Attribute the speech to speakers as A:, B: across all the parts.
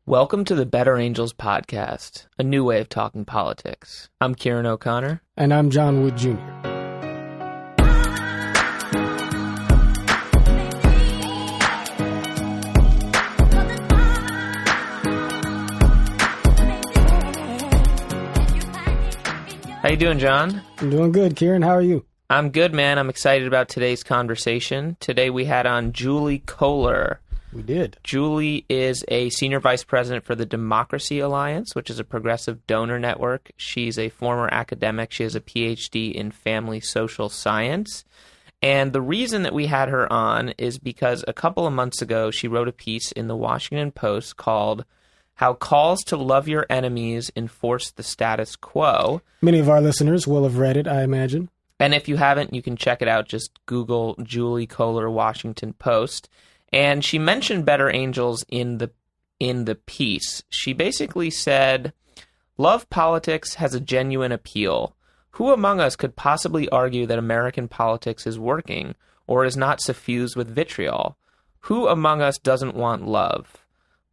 A: Welcome to the Better Angels podcast, a new way of talking politics. I'm Ciaran O'Connor.
B: And I'm John Wood Jr.
A: How you doing, John?
B: I'm doing good, Ciaran. How are you?
A: I'm good, man. I'm excited about today's conversation. Today we had on Julie Koler.
B: We did.
A: Julie is a senior vice president for the Democracy Alliance, which is a progressive donor network. She's a former academic. She has a PhD in family social science. And the reason that we had her on is because a couple of months ago, she wrote a piece in the Washington Post called How Calls to Love Your Enemies Enforce the Status Quo.
B: Many of our listeners will have read it, I imagine.
A: And if you haven't, you can check it out. Just Google Julie Koler Washington Post. And she mentioned Better Angels in the piece. She basically said, "Love politics has a genuine appeal. Who among us could possibly argue that American politics is working or is not suffused with vitriol? Who among us doesn't want love?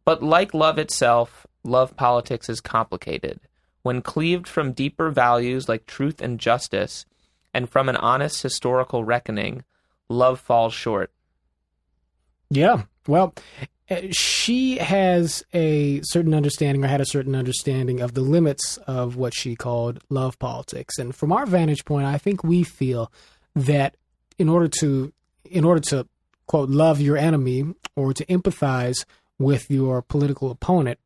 A: But like love itself, love politics is complicated. When cleaved from deeper values like truth and justice, and from an honest historical reckoning, love falls short."
B: Yeah, well, she has a certain understanding, or had a certain understanding of the limits of what she called love politics. And from our vantage point, I think we feel that in order to quote, love your enemy or to empathize with your political opponent,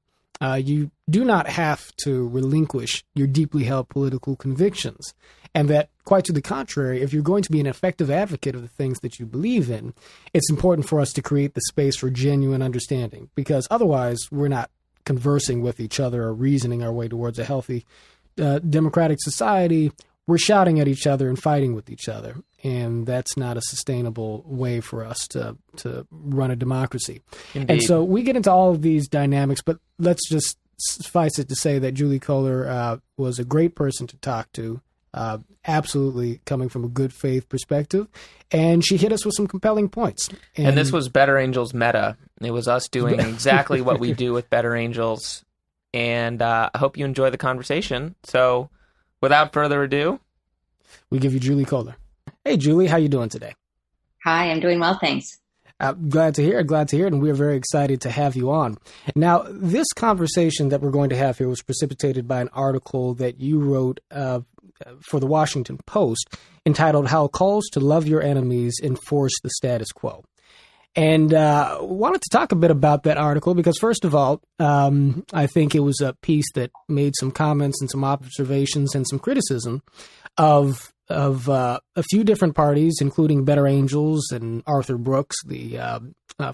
B: you do not have to relinquish your deeply held political convictions. And that, quite to the contrary, if you're going to be an effective advocate of the things that you believe in, it's important for us to create the space for genuine understanding, because otherwise we're not conversing with each other or reasoning our way towards a healthy democratic society. We're shouting at each other and fighting with each other, and that's not a sustainable way for us to run a democracy.
A: Indeed.
B: And so we get into all of these dynamics, but let's just suffice it to say that Julie Koler was a great person to talk to, absolutely coming from a good faith perspective, and she hit us with some compelling points.
A: And this was Better Angels meta. It was us doing exactly what we do with Better Angels, and I hope you enjoy the conversation. So without further ado,
B: we give you Julie Koler. Hey, Julie, how you doing today?
C: Hi, I'm doing well, thanks.
B: Glad to hear it, and we're very excited to have you on. Now, this conversation that we're going to have here was precipitated by an article that you wrote for the Washington Post entitled How Calls to Love Your Enemies Enforce the Status Quo. And wanted to talk a bit about that article because, first of all, I think it was a piece that made some comments and some observations and some criticism of a few different parties, including Better Angels and Arthur Brooks, the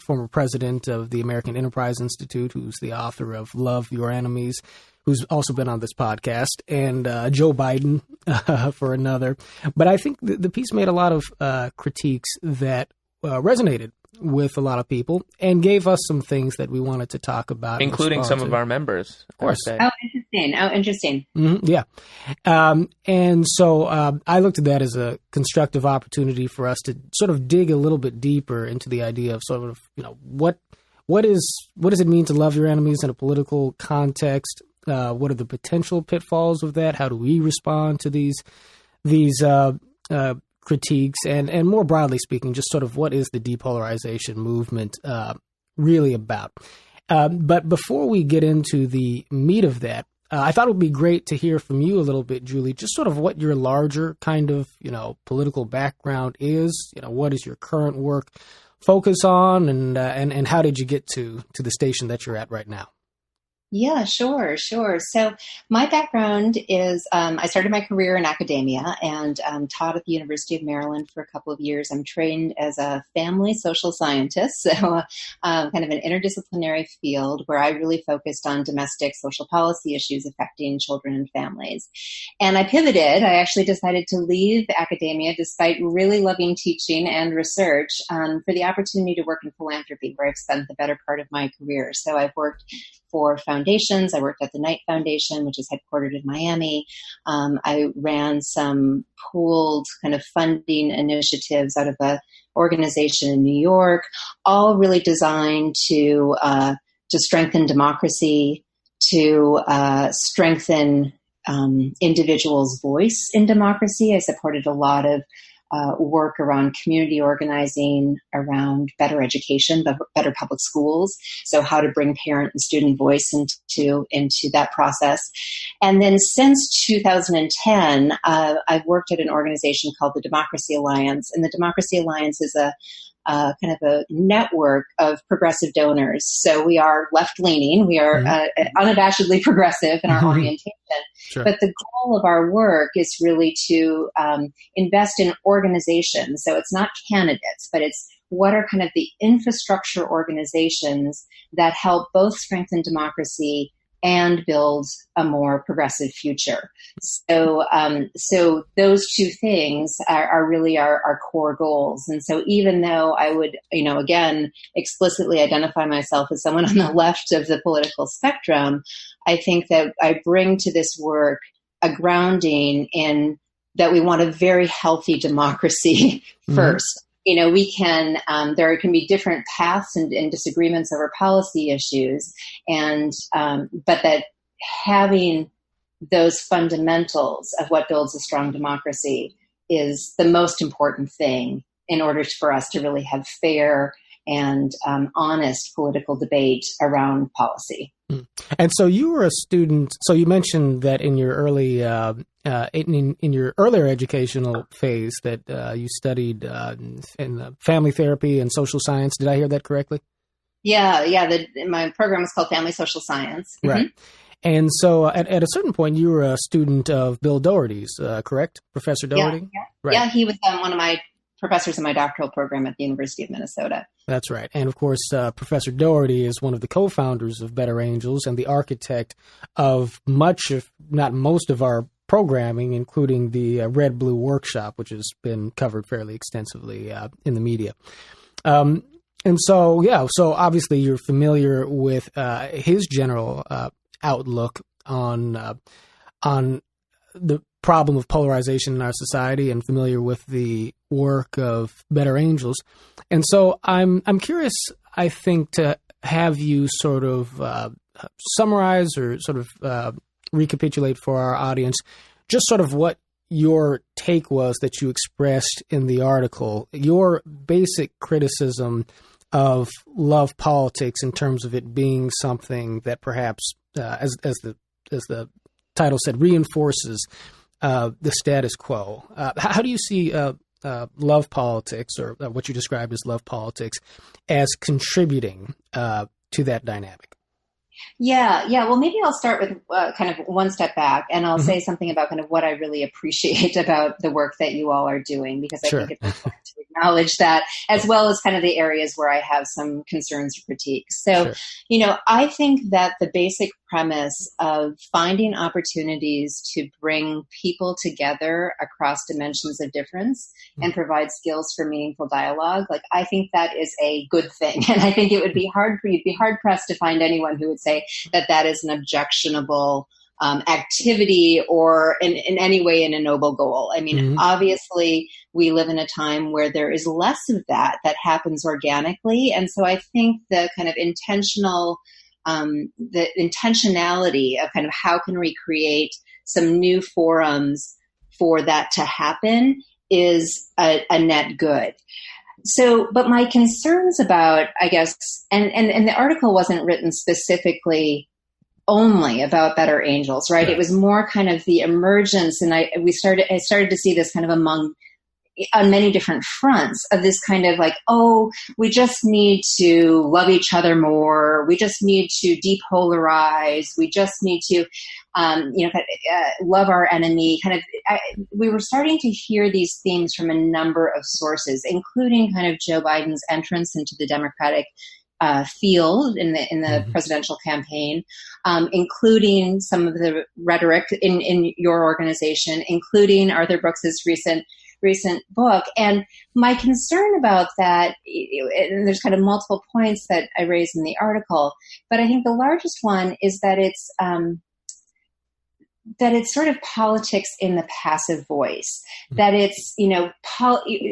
B: former president of the American Enterprise Institute, who's the author of Love Your Enemies, who's also been on this podcast, and Joe Biden for another. But I think the piece made a lot of critiques that resonated with a lot of people and gave us some things that we wanted to talk about.
A: Including some of our members.
B: Of course.
C: Oh, interesting.
B: Mm-hmm, yeah. And so I looked at that as a constructive opportunity for us to sort of dig a little bit deeper into the idea of sort of, what does it mean to love your enemies in a political context? What are the potential pitfalls of that? How do we respond to these critiques? And more broadly speaking, just sort of what is the depolarization movement really about? But before we get into the meat of that, I thought it would be great to hear from you a little bit, Julie, just sort of what your larger kind of, political background is. What is your current work focus on, and how did you get to the station that you're at right now?
C: Yeah, sure. So my background is I started my career in academia and taught at the University of Maryland for a couple of years. I'm trained as a family social scientist, so kind of an interdisciplinary field where I really focused on domestic social policy issues affecting children and families. And I pivoted. I actually decided to leave academia despite really loving teaching and research for the opportunity to work in philanthropy, where I've spent the better part of my career. So I've worked for foundations. I worked at the Knight Foundation, which is headquartered in Miami. I ran some pooled kind of funding initiatives out of a organization in New York, all really designed to strengthen democracy, to strengthen individuals' voice in democracy. I supported a lot of work around community organizing, around better education, better public schools. So how to bring parent and student voice into that process. And then since 2010, I've worked at an organization called the Democracy Alliance. And the Democracy Alliance is a kind of a network of progressive donors. So we are left-leaning. We are unabashedly progressive in our orientation. Sure. But the goal of our work is really to invest in organizations. So it's not candidates, but it's what are kind of the infrastructure organizations that help both strengthen democracy and build a more progressive future. So those two things are really our core goals. And so even though I would, again, explicitly identify myself as someone on the left of the political spectrum, I think that I bring to this work a grounding in that we want a very healthy democracy first. We can, there can be different paths and disagreements over policy issues, but that having those fundamentals of what builds a strong democracy is the most important thing in order for us to really have fair and honest political debate around policy.
B: And so you were a student. So you mentioned that in your early, in your earlier educational phase, that you studied in family therapy and social science. Did I hear that correctly?
C: Yeah. My program was called Family Social Science.
B: Right. And so at a certain point, you were a student of Bill Doherty's, correct? Professor Doherty?
C: Yeah.
B: Right.
C: Yeah, he was one of my professors in my doctoral program at the University of Minnesota.
B: That's right. And of course, Professor Doherty is one of the co-founders of Better Angels and the architect of much, if not most, of our programming, including the Red Blue Workshop, which has been covered fairly extensively in the media. And so, so obviously you're familiar with his general outlook on the problem of polarization in our society, and familiar with the work of Better Angels. And so I'm curious, I think, to have you sort of summarize or sort of recapitulate for our audience just sort of what your take was that you expressed in the article, your basic criticism of love politics in terms of it being something that perhaps, as the title said, reinforces the status quo. How do you see love politics, or what you described as love politics, as contributing to that dynamic?
C: Yeah. Well, maybe I'll start with kind of one step back, and I'll say something about kind of what I really appreciate about the work that you all are doing, because I think it's important to acknowledge that, as well as kind of the areas where I have some concerns or critiques. So, I think that the basic premise of finding opportunities to bring people together across dimensions of difference and provide skills for meaningful dialogue, like, I think that is a good thing. And I think it would be you'd be hard pressed to find anyone who would say that that is an objectionable activity or in any way in a noble goal. I mean, obviously we live in a time where there is less of that happens organically. And so I think the kind of the intentionality of kind of how can we create some new forums for that to happen is a net good. So, but my concerns about, I guess, and the article wasn't written specifically only about Better Angels, right? It was more kind of the emergence, and I started to see this kind of on many different fronts of this kind of like, oh, we just need to love each other more. We just need to depolarize. We just need to, love our enemy. We were starting to hear these themes from a number of sources, including kind of Joe Biden's entrance into the Democratic field in the presidential campaign, including some of the rhetoric in your organization, including Arthur Brooks's recent book. And my concern about that, and there's kind of multiple points that I raised in the article, but I think the largest one is that it's it's sort of politics in the passive voice, that it's, the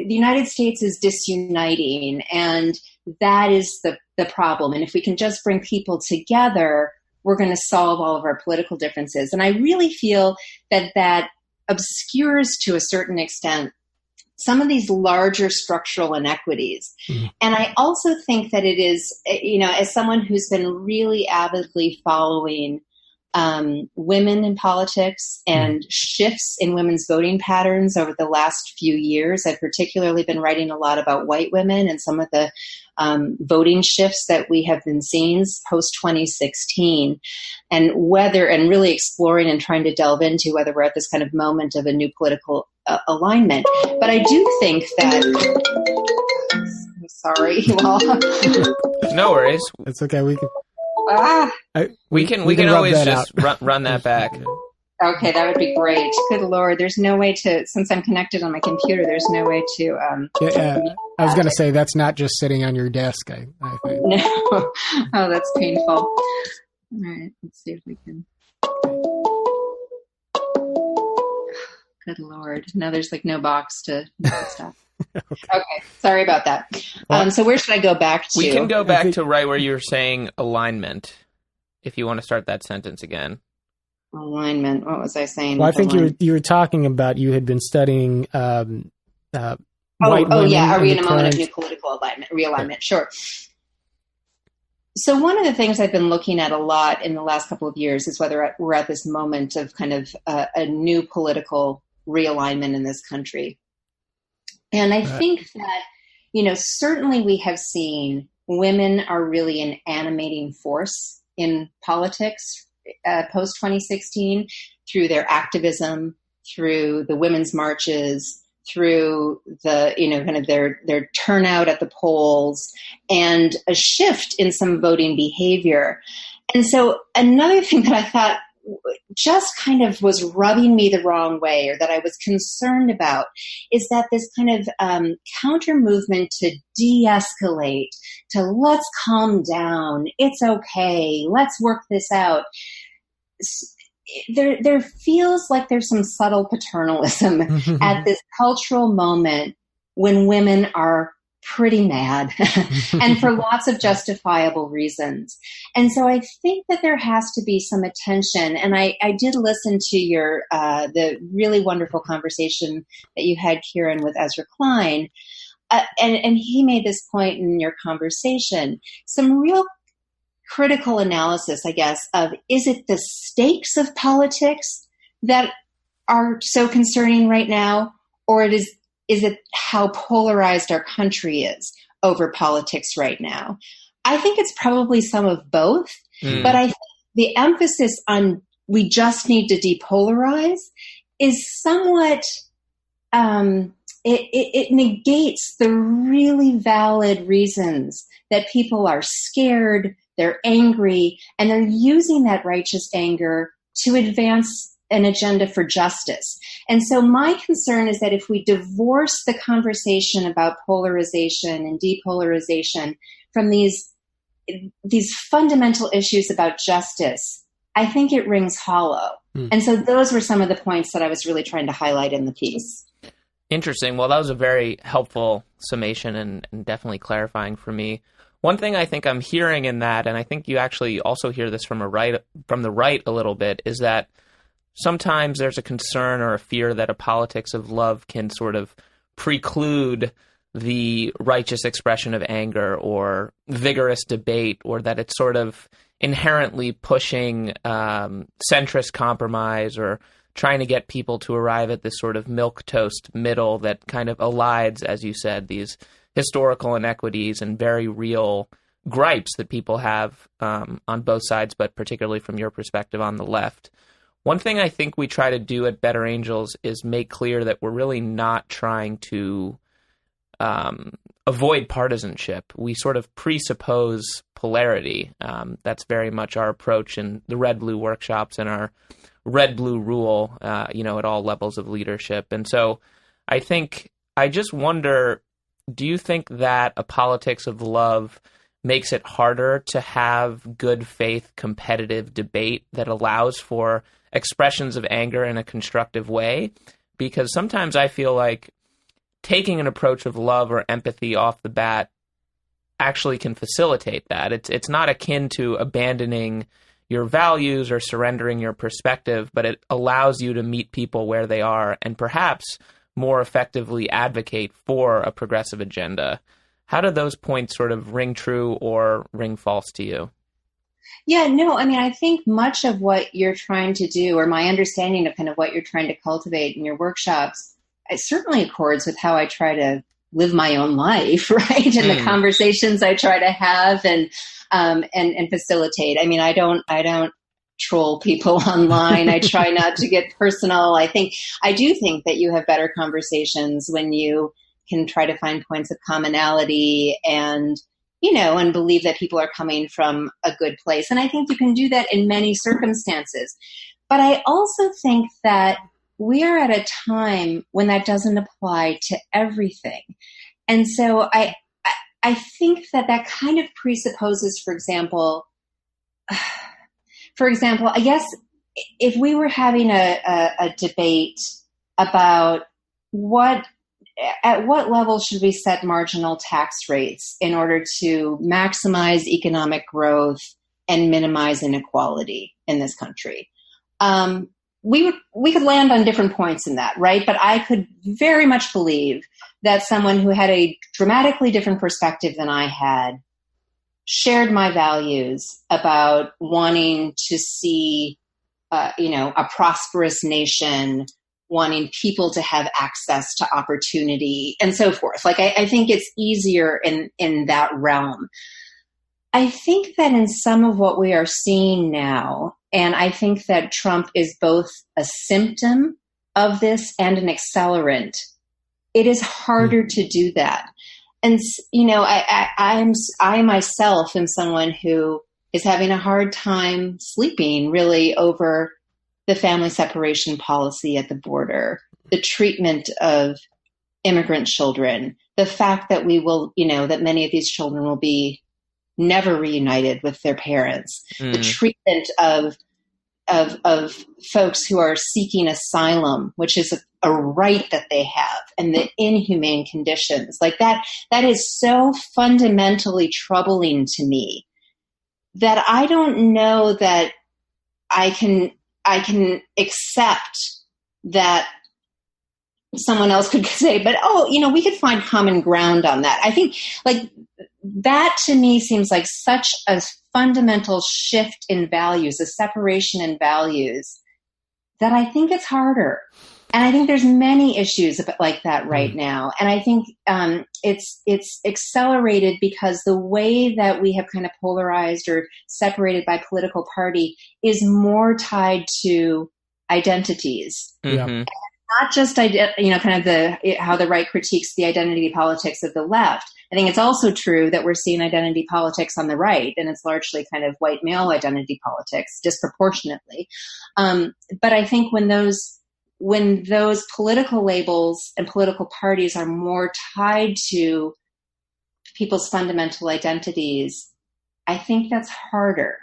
C: United States is disuniting, and that is the problem. And if we can just bring people together, we're going to solve all of our political differences. And I really feel that obscures to a certain extent some of these larger structural inequities. Mm-hmm. And I also think that it is, as someone who's been really avidly following women in politics and shifts in women's voting patterns over the last few years, I've particularly been writing a lot about white women and some of the voting shifts that we have been seeing post 2016, and really exploring and trying to delve into whether we're at this kind of moment of a new political alignment. But I do think that, I'm sorry, well,
A: no worries.
B: It's okay.
A: We can always just run that back.
C: Okay, that would be great. Good Lord, there's no way to, since I'm connected on my computer, there's no way to...
B: I was going to say, that's not just sitting on your desk, I think.
C: No. Oh, that's painful. All right, let's see if we can... Good Lord. Now there's no box to stop. Okay, sorry about that. So where should I go back to?
A: We can go back to right where you were saying alignment, if you want to start that sentence again.
C: Alignment. What was I saying?
B: Well, I think you were talking about, you had been studying white women.
C: Are we in a moment of new political realignment? Yeah. Sure. So one of the things I've been looking at a lot in the last couple of years is whether we're at this moment of kind of a new political realignment in this country. And I think that, certainly we have seen women are really an animating force in politics post 2016 through their activism, through the women's marches, through the, kind of their turnout at the polls, and a shift in some voting behavior. And so another thing that I thought just kind of was rubbing me the wrong way, or that I was concerned about, is that this kind of counter movement to de-escalate, to let's calm down, it's okay, let's work this out. There feels like there's some subtle paternalism at this cultural moment when women are pretty mad and for lots of justifiable reasons. And so I think that there has to be some attention. And I did listen to your the really wonderful conversation that you had, Ciaran, with Ezra Klein. And he made this point in your conversation, some real critical analysis, I guess, of, is it the stakes of politics that are so concerning right now, or is it how polarized our country is over politics right now? I think it's probably some of both, but I think the emphasis on we just need to depolarize is somewhat, it negates the really valid reasons that people are scared, they're angry, and they're using that righteous anger to advance an agenda for justice. And so my concern is that if we divorce the conversation about polarization and depolarization from these fundamental issues about justice, I think it rings hollow. And so those were some of the points that I was really trying to highlight in the piece.
A: Interesting. Well, that was a very helpful summation and definitely clarifying for me. One thing I think I'm hearing in that, and I think you actually also hear this from the right a little bit, is that sometimes there's a concern or a fear that a politics of love can sort of preclude the righteous expression of anger or vigorous debate, or that it's sort of inherently pushing centrist compromise or trying to get people to arrive at this sort of milquetoast middle that kind of elides, as you said, these historical inequities and very real gripes that people have on both sides, but particularly from your perspective on the left. One thing I think we try to do at Better Angels is make clear that we're really not trying to avoid partisanship. We sort of presuppose polarity. That's very much our approach in the red-blue workshops and our red-blue rule, at all levels of leadership. And so I just wonder, do you think that a politics of love makes it harder to have good faith competitive debate that allows for expressions of anger in a constructive way. Because sometimes I feel like taking an approach of love or empathy off the bat actually can facilitate that. It's not akin to abandoning your values or surrendering your perspective, but it allows you to meet people where they are and perhaps more effectively advocate for a progressive agenda. How do those points sort of ring true or ring false to you?
C: Yeah, no, I mean, I think much of what you're trying to do, or my understanding of kind of what you're trying to cultivate in your workshops, it certainly accords with how I try to live my own life, right? And the conversations I try to have and facilitate. I mean, I don't troll people online. I try not to get personal. I do think that you have better conversations when you can try to find points of commonality and believe that people are coming from a good place. And I think you can do that in many circumstances. But I also think that we are at a time when that doesn't apply to everything. And so I think that kind of presupposes, for example, I guess if we were having a debate about at what level should we set marginal tax rates in order to maximize economic growth and minimize inequality in this country, we could land on different points in that, right? But I could very much believe that someone who had a dramatically different perspective than I had shared my values about wanting to see, a prosperous nation, wanting people to have access to opportunity and so forth. Like, I think it's easier in that realm. I think that in some of what we are seeing now, and I think that Trump is both a symptom of this and an accelerant, it is harder to do that. And, I myself am someone who is having a hard time sleeping really over the family separation policy at the border, the treatment of immigrant children, the fact that that many of these children will be never reunited with their parents, the treatment of folks who are seeking asylum, which is a right that they have, and the inhumane conditions. Like that is so fundamentally troubling to me that I don't know that I can accept that someone else could say, but we could find common ground on that. I think like that to me seems like such a fundamental shift in values, a separation in values, that I think it's harder. And I think there's many issues like that right now. And I think it's accelerated because the way that we have kind of polarized or separated by political party is more tied to identities.
A: Mm-hmm.
C: Not just kind of how the right critiques the identity politics of the left. I think it's also true that we're seeing identity politics on the right, and it's largely kind of white male identity politics disproportionately. But I think when those political labels and political parties are more tied to people's fundamental identities, I think that's harder.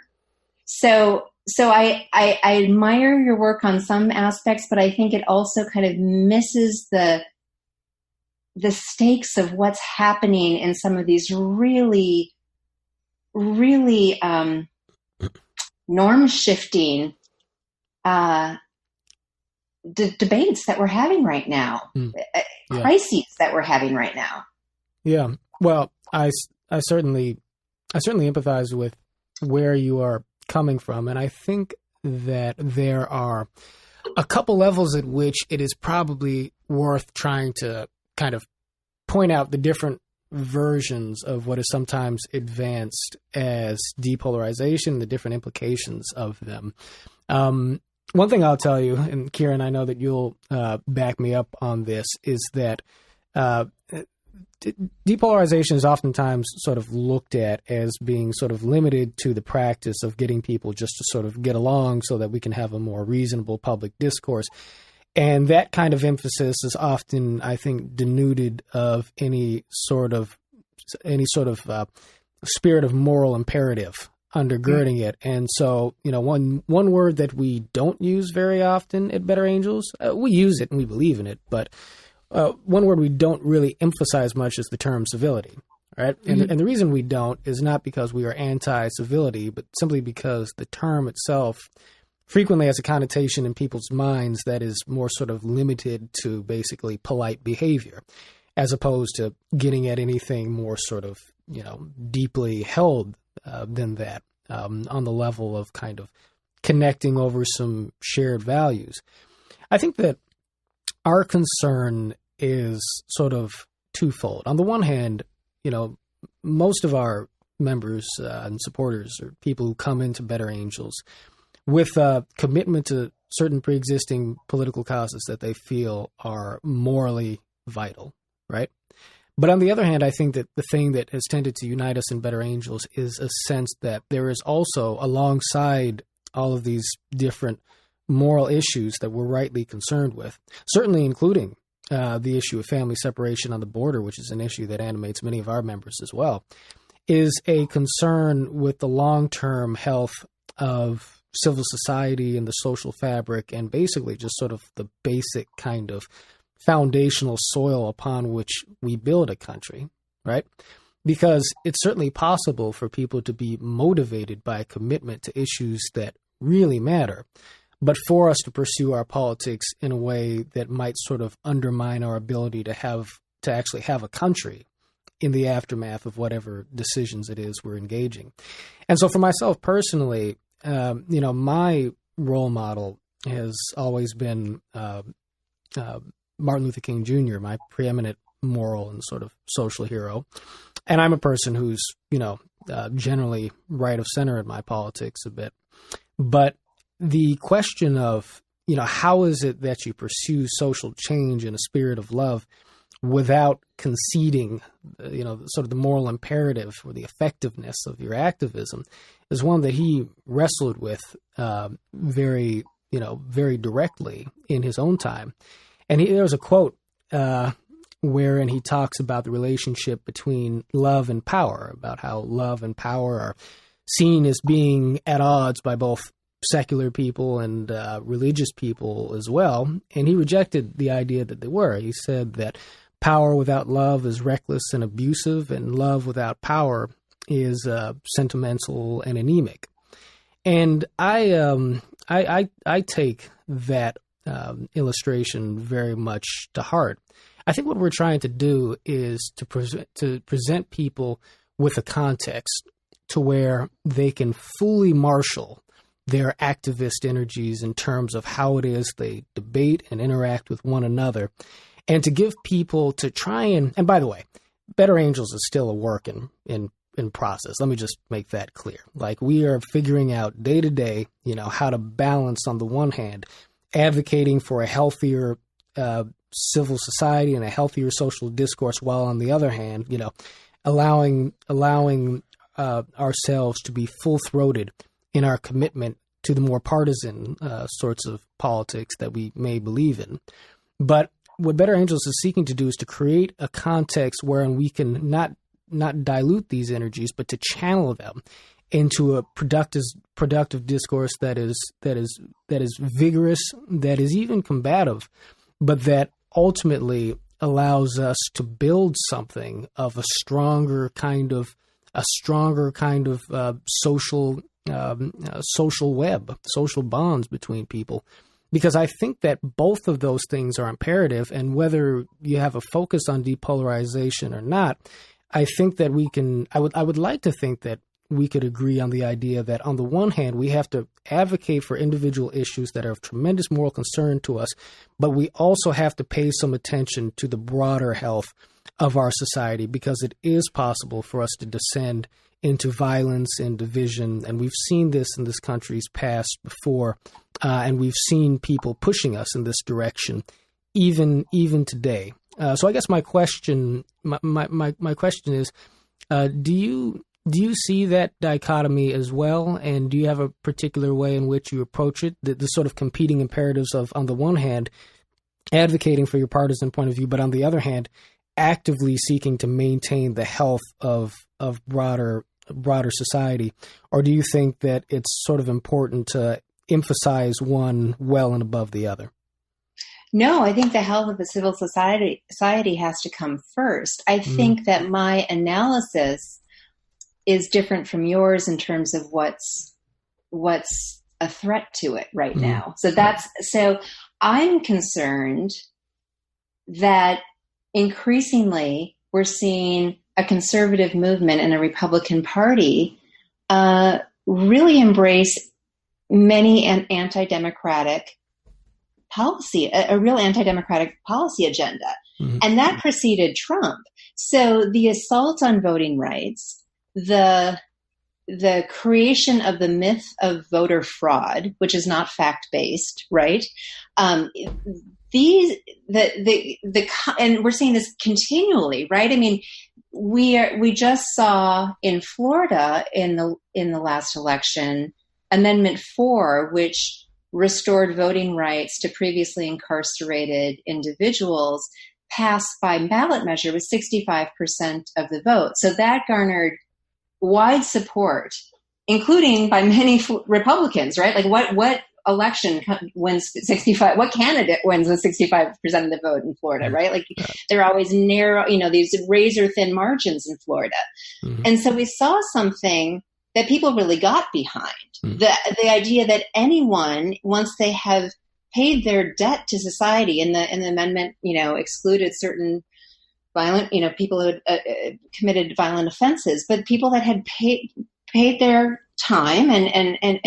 C: So I admire your work on some aspects, but I think it also kind of misses the stakes of what's happening in some of these really, really norm-shifting debates that we're having right now, crises that we're having right now.
B: Yeah. Well, I certainly empathize with where you are coming from, and I think that there are a couple levels at which it is probably worth trying to kind of point out the different versions of what is sometimes advanced as depolarization, the different implications of them. One thing I'll tell you, and Ciaran, I know that you'll back me up on this, is that depolarization is oftentimes sort of looked at as being sort of limited to the practice of getting people just to sort of get along so that we can have a more reasonable public discourse. And that kind of emphasis is often, I think, denuded of any sort of spirit of moral imperative undergirding it. And so, one word that we don't use very often at Better Angels, we use it and we believe in it, but one word we don't really emphasize much is the term civility, right? And the reason we don't is not because we are anti-civility, but simply because the term itself frequently has a connotation in people's minds that is more sort of limited to basically polite behavior, as opposed to getting at anything more sort of, deeply held than that, on the level of kind of connecting over some shared values. I think that our concern is sort of twofold. On the one hand, most of our members and supporters are people who come into Better Angels with a commitment to certain pre-existing political causes that they feel are morally vital, right? But on the other hand, I think that the thing that has tended to unite us in Better Angels is a sense that there is also, alongside all of these different moral issues that we're rightly concerned with, certainly including the issue of family separation on the border, which is an issue that animates many of our members as well, is a concern with the long-term health of civil society and the social fabric, and basically just sort of the basic kind of foundational soil upon which we build a country, right? Because it's certainly possible for people to be motivated by a commitment to issues that really matter, but for us to pursue our politics in a way that might sort of undermine our ability to actually have a country in the aftermath of whatever decisions it is we're engaging. And so for myself personally, my role model has always been Martin Luther King Jr., my preeminent moral and sort of social hero. And I'm a person who's, generally right of center in my politics a bit. But the question of, how is it that you pursue social change in a spirit of love without conceding, sort of the moral imperative or the effectiveness of your activism is one that he wrestled with very directly in his own time. And there was a quote wherein he talks about the relationship between love and power, about how love and power are seen as being at odds by both secular people and religious people as well. And he rejected the idea that they were. He said that power without love is reckless and abusive, and love without power is sentimental and anemic. And I take that illustration very much to heart. I think what we're trying to do is to present people with a context to where they can fully marshal their activist energies in terms of how it is they debate and interact with one another, and to give people to try and by the way, Better Angels is still a work in process. Let me just make that clear. Like, we are figuring out day to day, how to balance, on the one hand, advocating for a healthier civil society and a healthier social discourse, while on the other hand, allowing ourselves to be full-throated in our commitment to the more partisan sorts of politics that we may believe in. But what Better Angels is seeking to do is to create a context wherein we can not dilute these energies, but to channel them into a productive discourse that is vigorous, that is even combative, but that ultimately allows us to build something of a stronger kind of social web, social bonds between people. Because I think that both of those things are imperative, and whether you have a focus on depolarization or not, I think that I would like to think that we could agree on the idea that, on the one hand, we have to advocate for individual issues that are of tremendous moral concern to us, but we also have to pay some attention to the broader health of our society, because it is possible for us to descend into violence and division. And we've seen this in this country's past before, and we've seen people pushing us in this direction, even today. So I guess my question is, do you see that dichotomy as well? And do you have a particular way in which you approach it? The sort of competing imperatives of, on the one hand, advocating for your partisan point of view, but on the other hand, actively seeking to maintain the health of broader broader society? Or do you think that it's sort of important to emphasize one well and above the other?
C: No, I think the health of the civil society has to come first. I think that my analysis is different from yours in terms of what's a threat to it right now. So I'm concerned that increasingly we're seeing a conservative movement and a Republican Party really embrace many an anti-democratic policy, a real anti-democratic policy agenda. And that preceded Trump. So the assault on voting rights, the creation of the myth of voter fraud, which is not fact-based, right? And we're seeing this continually, right? I mean, we just saw in Florida in the last election, Amendment 4, which restored voting rights to previously incarcerated individuals, passed by ballot measure with 65% of the vote. So that garnered wide support, including by many Republicans, right? Like what election wins 65? What candidate wins with 65% of the vote in Florida, right? Like they're always narrow, these razor thin margins in Florida. And so we saw something that people really got behind. The idea that anyone, once they have paid their debt to society, and the amendment, excluded certain violent, people who had committed violent offenses, but people that had paid their time and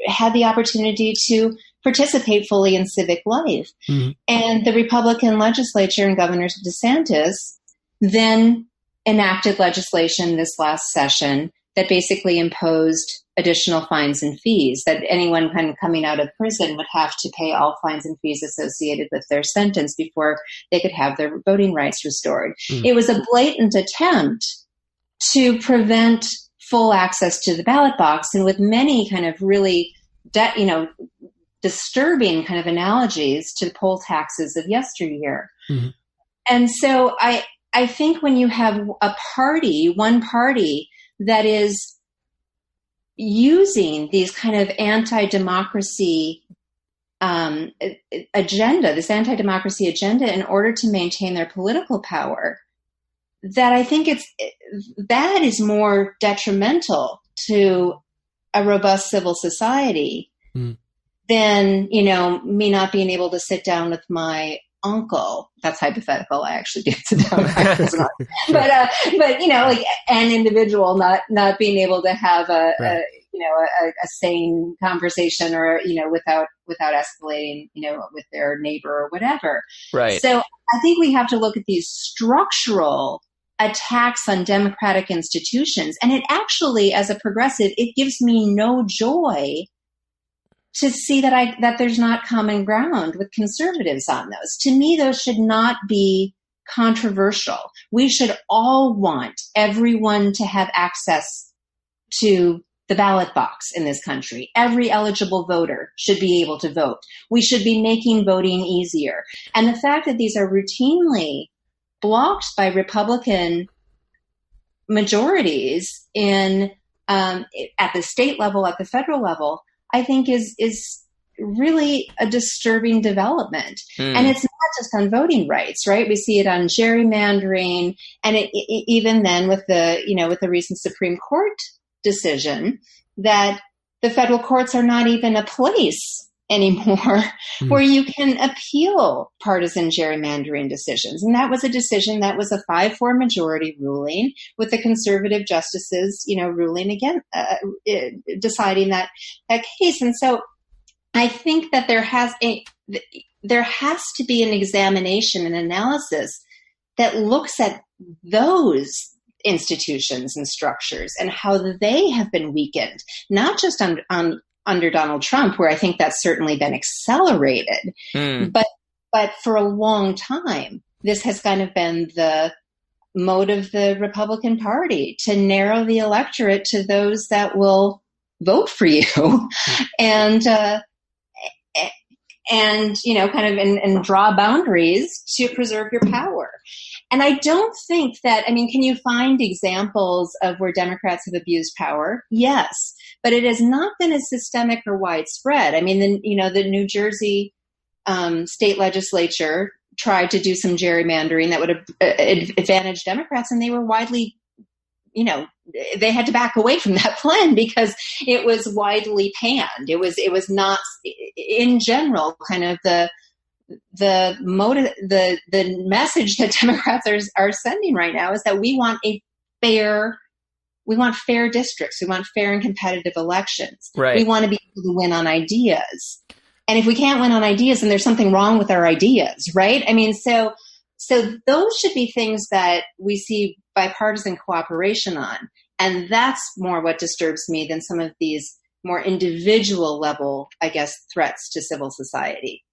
C: had the opportunity to participate fully in civic life. And the Republican legislature and Governor DeSantis then enacted legislation this last session that basically imposed additional fines and fees, that anyone kind of coming out of prison would have to pay all fines and fees associated with their sentence before they could have their voting rights restored. It was a blatant attempt to prevent full access to the ballot box, and with many kind of really, disturbing kind of analogies to the poll taxes of yesteryear. And so I think when you have one party that is using these kind of anti-democracy agenda, in order to maintain their political power, that I think that is more detrimental to a robust civil society than, me not being able to sit down with my uncle. That's hypothetical. I actually did sit down with my uncle. But an individual not being able to have a sane conversation, or without escalating with their neighbor or whatever. Right. So I think we have to look at these structural attacks on democratic institutions, and it actually, as a progressive, it gives me no joy to see that there's not common ground with conservatives on those. To me, those should not be controversial. We should all want everyone to have access to the ballot box in this country. Every eligible voter should be able to vote. We should be making voting easier. And the fact that these are routinely blocked by Republican majorities at the state level, at the federal level, I think is really a disturbing development. And it's not just on voting rights, right? We see it on gerrymandering, and even then with the recent Supreme Court decision that the federal courts are not even a place anymore where you can appeal partisan gerrymandering decisions. And that was a decision that was a 5-4 majority ruling, with the conservative justices, ruling again, deciding that case. And so I think that there has to be an examination, an analysis that looks at those institutions and structures and how they have been weakened, not just under Donald Trump, where I think that's certainly been accelerated, but for a long time, this has kind of been the mode of the Republican Party to narrow the electorate to those that will vote for you, and draw boundaries to preserve your power. And I don't think that, I mean, can you find examples of where Democrats have abused power? Yes, but it has not been as systemic or widespread. I mean, the New Jersey state legislature tried to do some gerrymandering that would have advantaged Democrats, and they were widely, they had to back away from that plan because it was widely panned. It was not, in general, kind of the message that Democrats are sending right now is that we want fair districts. We want fair and competitive elections.
A: Right.
C: We want to be able to win on ideas. And if we can't win on ideas, then there's something wrong with our ideas, right? I mean, so those should be things that we see bipartisan cooperation on. And that's more what disturbs me than some of these more individual level, I guess, threats to civil society.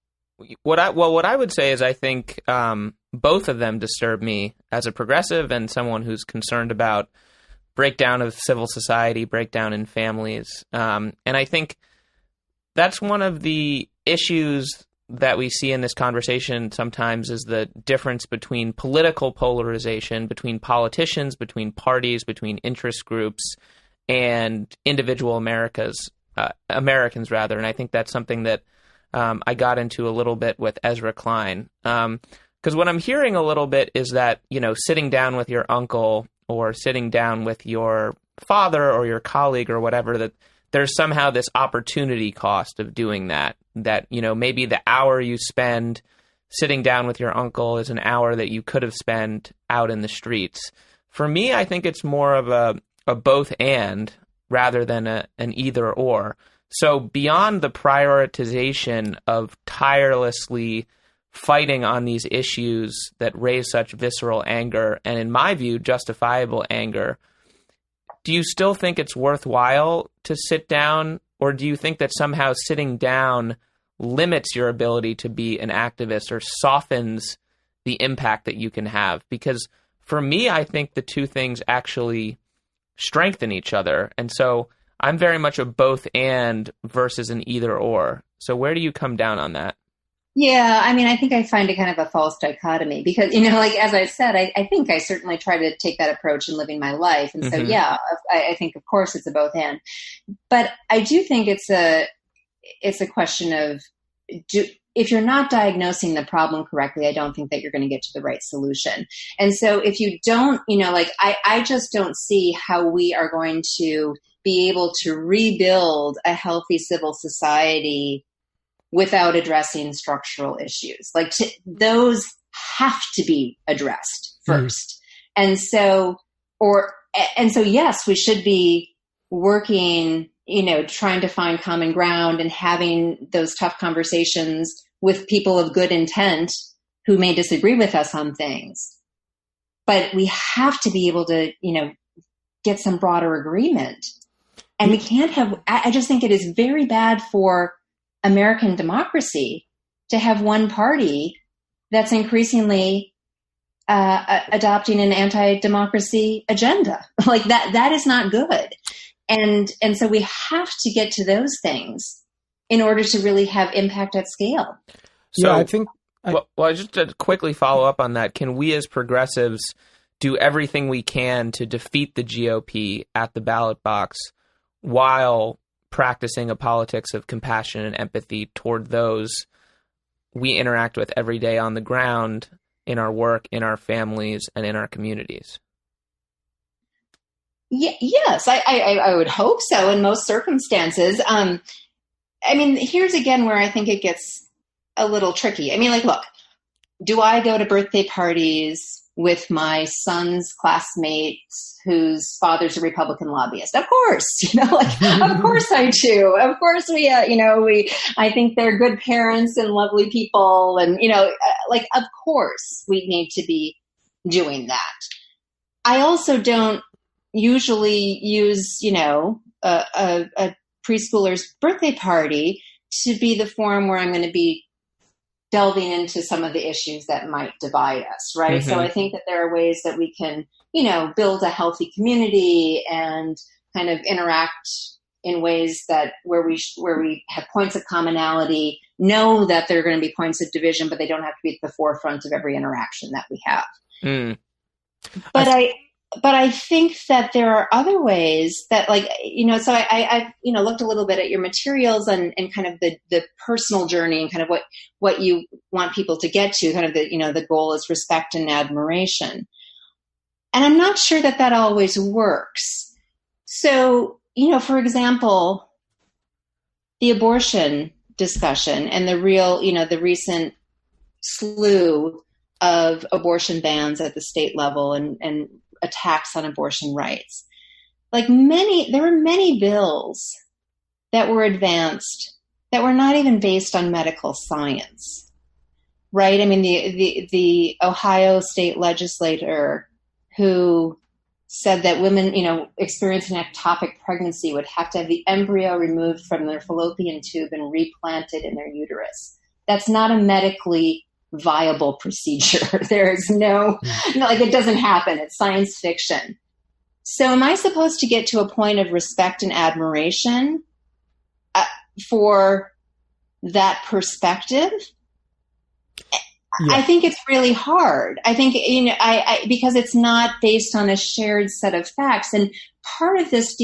A: What I would say is I think both of them disturb me as a progressive and someone who's concerned about breakdown of civil society, breakdown in families. And I think that's one of the issues that we see in this conversation sometimes is the difference between political polarization, between politicians, between parties, between interest groups, and individual Americans rather. And I think that's something that I got into a little bit with Ezra Klein. Because what I'm hearing a little bit is that, sitting down with your uncle or sitting down with your father or your colleague or whatever, that there's somehow this opportunity cost of doing that maybe the hour you spend sitting down with your uncle is an hour that you could have spent out in the streets. For me, I think it's more of a both and rather than an either or. So beyond the prioritization of tirelessly fighting on these issues that raise such visceral anger, and in my view, justifiable anger, do you still think it's worthwhile to sit down, or do you think that somehow sitting down limits your ability to be an activist or softens the impact that you can have? Because for me, I think the two things actually strengthen each other. And so I'm very much a both and versus an either or. So where do you come down on that?
C: Yeah, I mean, I think I find it kind of a false dichotomy because, as I said, I think I certainly try to take that approach in living my life. And so, yeah, I think, of course, it's a both and. But I do think it's a question of, if you're not diagnosing the problem correctly, I don't think that you're going to get to the right solution. And so if you don't, I just don't see how we are going to be able to rebuild a healthy civil society without addressing structural issues. Those have to be addressed first. And so, yes, we should be working, trying to find common ground and having those tough conversations with people of good intent who may disagree with us on things. But we have to be able to, get some broader agreement. And we can't have, I just think it is very bad for American democracy to have one party that's increasingly adopting an anti-democracy agenda. That is not good. And so we have to get to those things in order to really have impact at scale.
B: So, yeah, I think...
A: Well, just to quickly follow up on that, can we as progressives do everything we can to defeat the GOP at the ballot box while practicing a politics of compassion and empathy toward those we interact with every day on the ground, in our work, in our families, and in our communities?
C: Yes, I would hope so in most circumstances. Here's again where I think it gets a little tricky. Look, do I go to birthday parties with my son's classmates whose father's a Republican lobbyist? Of course, of course I do. Of course I think they're good parents and lovely people. And, of course we need to be doing that. I also don't usually use, a preschooler's birthday party to be the forum where I'm going to be delving into some of the issues that might divide us, right? So I think that there are ways that we can, build a healthy community and kind of interact in ways that where we have points of commonality, know that there are going to be points of division, but they don't have to be at the forefront of every interaction that we have.
A: Mm.
C: But I think that there are other ways that, like, so I looked a little bit at your materials and kind of the personal journey and kind of what you want people to get to, kind of the goal is respect and admiration. And I'm not sure that always works. So, for example, the abortion discussion and the recent slew of abortion bans at the state level and attacks on abortion rights. There were many bills that were advanced that were not even based on medical science, right? I mean, the Ohio state legislator who said that women, experiencing an ectopic pregnancy would have to have the embryo removed from their fallopian tube and replanted in their uterus. That's not a medically viable procedure. There is it doesn't happen. It's science fiction. So am I supposed to get to a point of respect and admiration for that perspective? Yeah. I think it's really hard. I think, because it's not based on a shared set of facts. And part of this,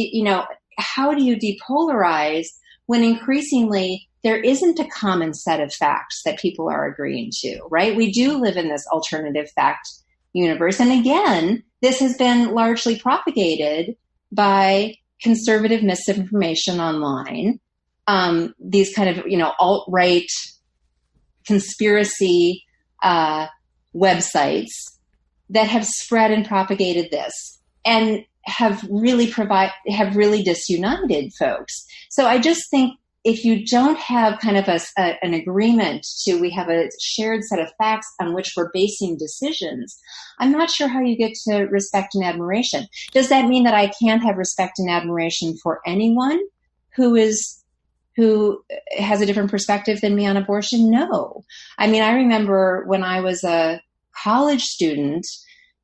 C: how do you depolarize when increasingly there isn't a common set of facts that people are agreeing to, right? We do live in this alternative fact universe. And again, this has been largely propagated by conservative misinformation online, these kind of, alt-right conspiracy websites that have spread and propagated this and have really disunited folks. So I just think if you don't have kind of an agreement we have a shared set of facts on which we're basing decisions, I'm not sure how you get to respect and admiration. Does that mean that I can't have respect and admiration for anyone who has a different perspective than me on abortion? No. I mean, I remember when I was a college student,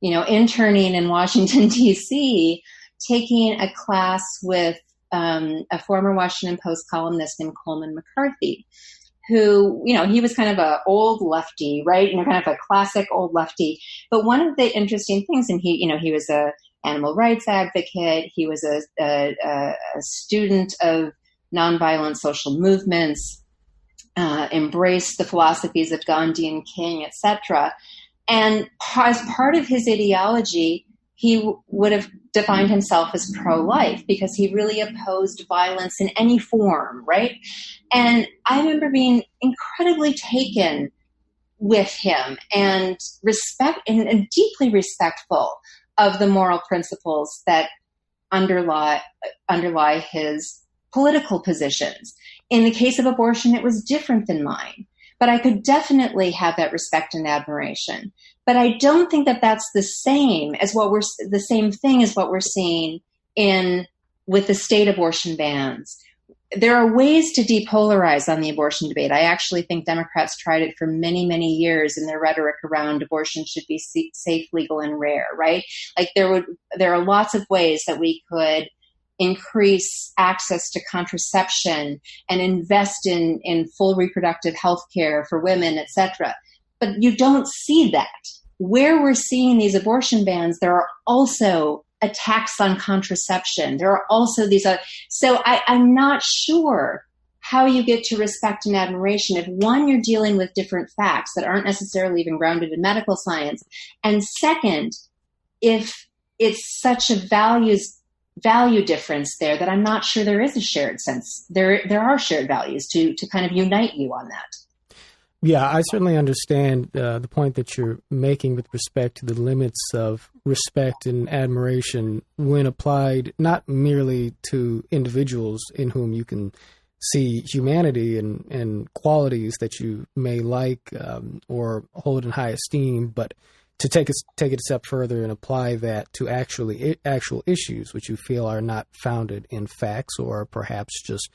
C: interning in Washington, D.C., taking a class with a former Washington Post columnist named Coleman McCarthy, who, he was kind of an old lefty, right? Kind of a classic old lefty. But one of the interesting things, and he was a animal rights advocate. He was a student of nonviolent social movements, embraced the philosophies of Gandhi and King, etc. And as part of his ideology, he would have defined himself as pro-life because he really opposed violence in any form, right? And I remember being incredibly taken with him and deeply respectful of the moral principles that underlie his political positions. In the case of abortion, it was different than mine, but I could definitely have that respect and admiration. But I don't think that that's the same thing as what we're seeing with the state abortion bans. There are ways to depolarize on the abortion debate. I actually think Democrats tried it for many, many years in their rhetoric around abortion should be safe, legal, and rare, right? There are lots of ways that we could increase access to contraception and invest in full reproductive health care for women, etc. But you don't see that. Where we're seeing these abortion bans, there are also attacks on contraception. There are also these other. So I'm not sure how you get to respect and admiration if, one, you're dealing with different facts that aren't necessarily even grounded in medical science, and second, if it's such a value difference there that I'm not sure there is a shared sense. There are shared values to kind of unite you on that.
B: Yeah, I certainly understand the point that you're making with respect to the limits of respect and admiration when applied not merely to individuals in whom you can see humanity and qualities that you may like or hold in high esteem, but to take it a step further and apply that to actual issues which you feel are not founded in facts or perhaps just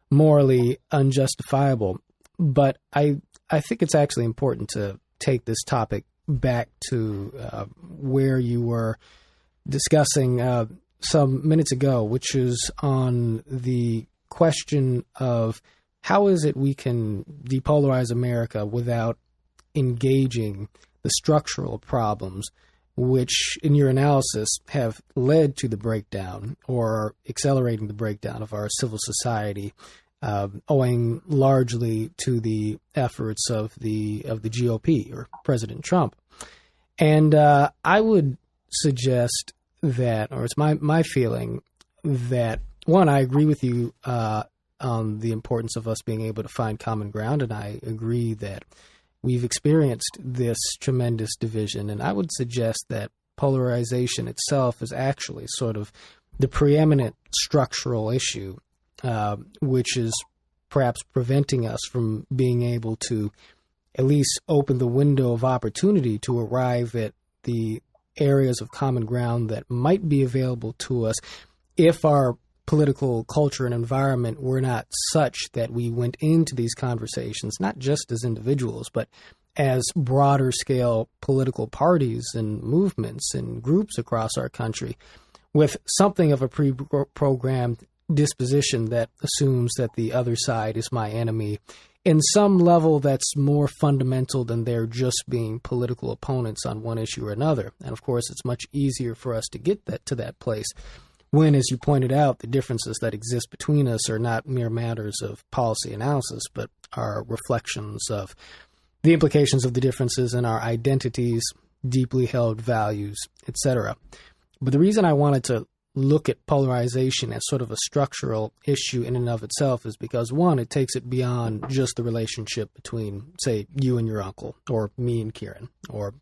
B: morally unjustifiable. But I think it's actually important to take this topic back to where you were discussing some minutes ago, which is on the question of how is it we can depolarize America without engaging the structural problems which, in your analysis, have led to the breakdown or accelerating the breakdown of our civil society, owing largely to the efforts of the GOP or President Trump. And I would suggest that, or it's my feeling that, one, I agree with you on the importance of us being able to find common ground, and I agree that we've experienced this tremendous division, and I would suggest that polarization itself is actually sort of the preeminent structural issue, which is perhaps preventing us from being able to at least open the window of opportunity to arrive at the areas of common ground that might be available to us if our political culture and environment were not such that we went into these conversations, not just as individuals, but as broader scale political parties and movements and groups across our country with something of a pre-programmed disposition that assumes that the other side is my enemy in some level that's more fundamental than their just being political opponents on one issue or another. And of course, it's much easier for us to get to that place when, as you pointed out, the differences that exist between us are not mere matters of policy analysis, but are reflections of the implications of the differences in our identities, deeply held values, etc. But the reason I wanted to look at polarization as sort of a structural issue in and of itself is because, one, it takes it beyond just the relationship between, say, you and your uncle, or me and Ciaran, or,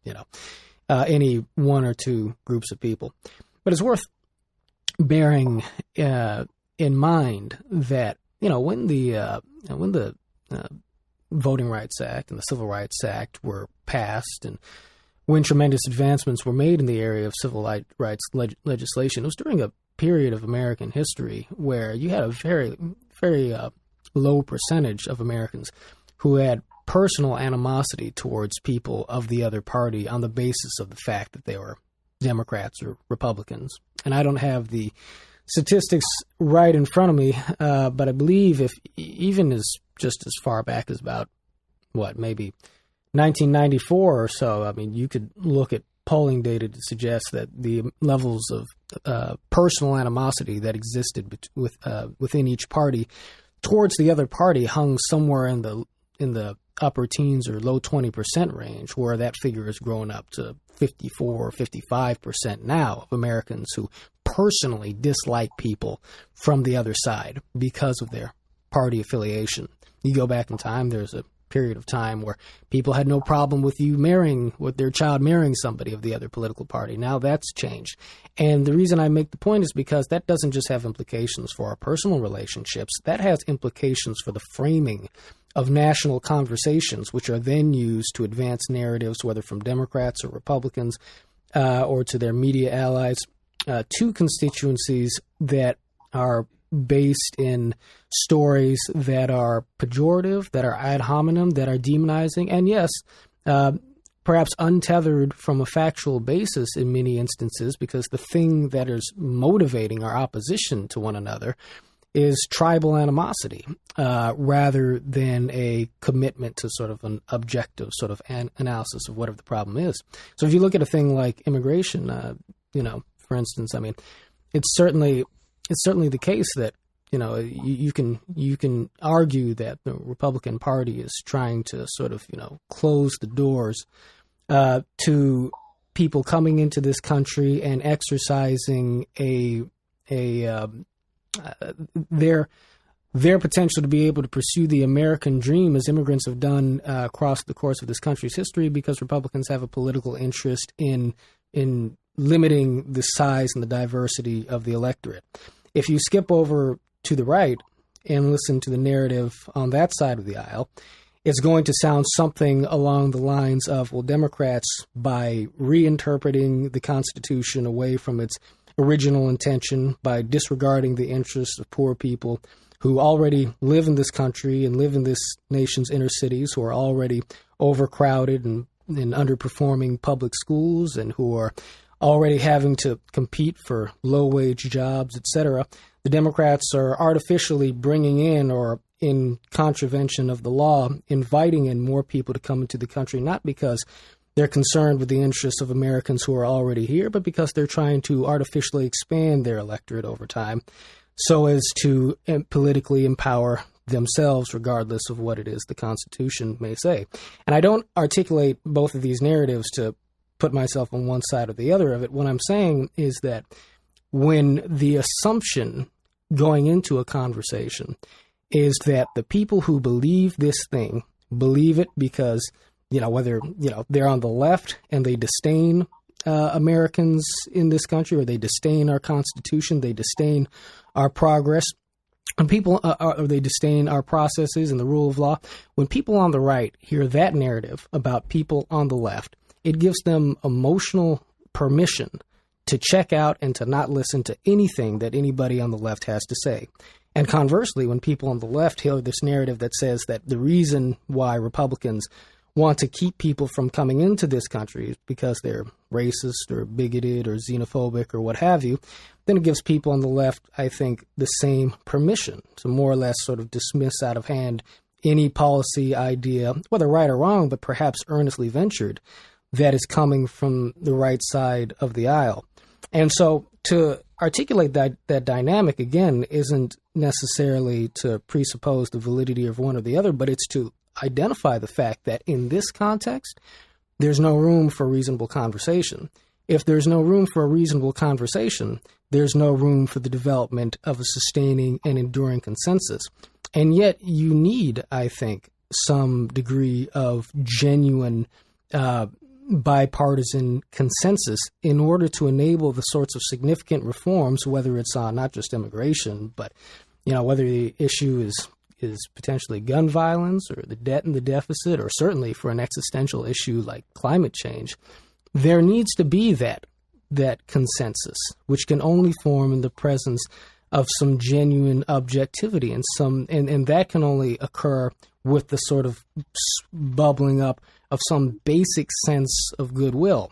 B: any one or two groups of people. But it's worth bearing in mind that, when the Voting Rights Act and the Civil Rights Act were passed, and when tremendous advancements were made in the area of civil rights legislation, it was during a period of American history where you had a very, very low percentage of Americans who had personal animosity towards people of the other party on the basis of the fact that they were Democrats or Republicans. And I don't have the statistics right in front of me, but I believe if even as just as far back as about, maybe 1994 or so, I mean, you could look at polling data to suggest that the levels of personal animosity that existed within each party towards the other party hung somewhere in the upper teens or low 20% range, where that figure has grown up to 54 or 55% now of Americans who personally dislike people from the other side because of their party affiliation. You go back in time, there's a period of time where people had no problem with their child marrying somebody of the other political party. Now that's changed. And the reason I make the point is because that doesn't just have implications for our personal relationships, that has implications for the framing of national conversations, which are then used to advance narratives, whether from Democrats or Republicans, or to their media allies, to constituencies that are based in stories that are pejorative, that are ad hominem, that are demonizing, and yes, perhaps untethered from a factual basis in many instances, because the thing that is motivating our opposition to one another is tribal animosity, rather than a commitment to sort of an objective sort of analysis of whatever the problem is. So if you look at a thing like immigration, for instance, I mean, it's certainly the case that, you can argue that the Republican Party is trying to sort of, close the doors to people coming into this country and exercising their potential to be able to pursue the American dream as immigrants have done across the course of this country's history, because Republicans have a political interest in limiting the size and the diversity of the electorate. If you skip over to the right and listen to the narrative on that side of the aisle, it's going to sound something along the lines of, well, Democrats, by reinterpreting the Constitution away from its original intention, by disregarding the interests of poor people who already live in this country and live in this nation's inner cities, who are already overcrowded and underperforming public schools, and who are already having to compete for low-wage jobs, etc., the Democrats are artificially bringing in, or in contravention of the law, inviting in more people to come into the country, not because they're concerned with the interests of Americans who are already here, but because they're trying to artificially expand their electorate over time so as to politically empower themselves, regardless of what it is the Constitution may say. And I don't articulate both of these narratives to put myself on one side or the other of it. What I'm saying is that when the assumption going into a conversation is that the people who believe this thing believe it because, whether, they're on the left and they disdain Americans in this country, or they disdain our Constitution, they disdain our progress, and people, or they disdain our processes and the rule of law. When people on the right hear that narrative about people on the left, it gives them emotional permission to check out and to not listen to anything that anybody on the left has to say. And conversely, when people on the left hear this narrative that says that the reason why Republicans want to keep people from coming into this country is because they're racist or bigoted or xenophobic or what have you, then it gives people on the left, I think, the same permission to more or less sort of dismiss out of hand any policy idea, whether right or wrong, but perhaps earnestly ventured, that is coming from the right side of the aisle. And so to articulate that dynamic, again, isn't necessarily to presuppose the validity of one or the other, but it's to identify the fact that in this context, there's no room for reasonable conversation. If there's no room for a reasonable conversation, there's no room for the development of a sustaining and enduring consensus. And yet you need, I think, some degree of genuine bipartisan consensus in order to enable the sorts of significant reforms, whether it's on not just immigration, but whether the issue is potentially gun violence or the debt and the deficit, or certainly for an existential issue like climate change. There needs to be that consensus, which can only form in the presence of some genuine objectivity, and that can only occur with the sort of bubbling up of some basic sense of goodwill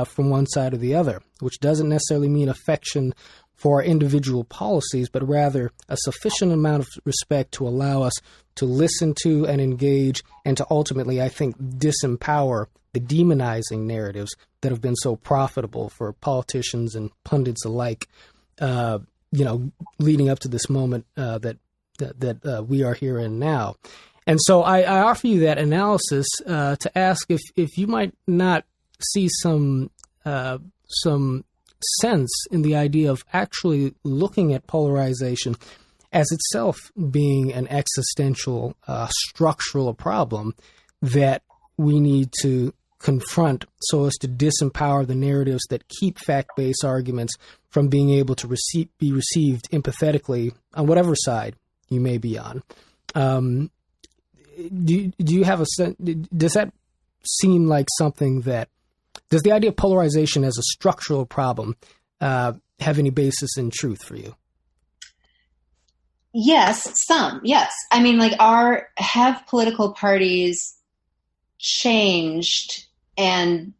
B: from one side or the other, which doesn't necessarily mean affection for individual policies, but rather a sufficient amount of respect to allow us to listen to and engage, and to ultimately, I think, disempower the demonizing narratives that have been so profitable for politicians and pundits alike, leading up to this moment that we are here in now. And so I offer you that analysis to ask if you might not see some sense in the idea of actually looking at polarization as itself being an existential structural problem that we need to confront so as to disempower the narratives that keep fact-based arguments from being able to be received empathetically on whatever side you may be on. Do you have a sense? Does that seem like something that, does the idea of polarization as a structural problem have any basis in truth for you?
C: Yes, some. Yes, I mean, have political parties changed and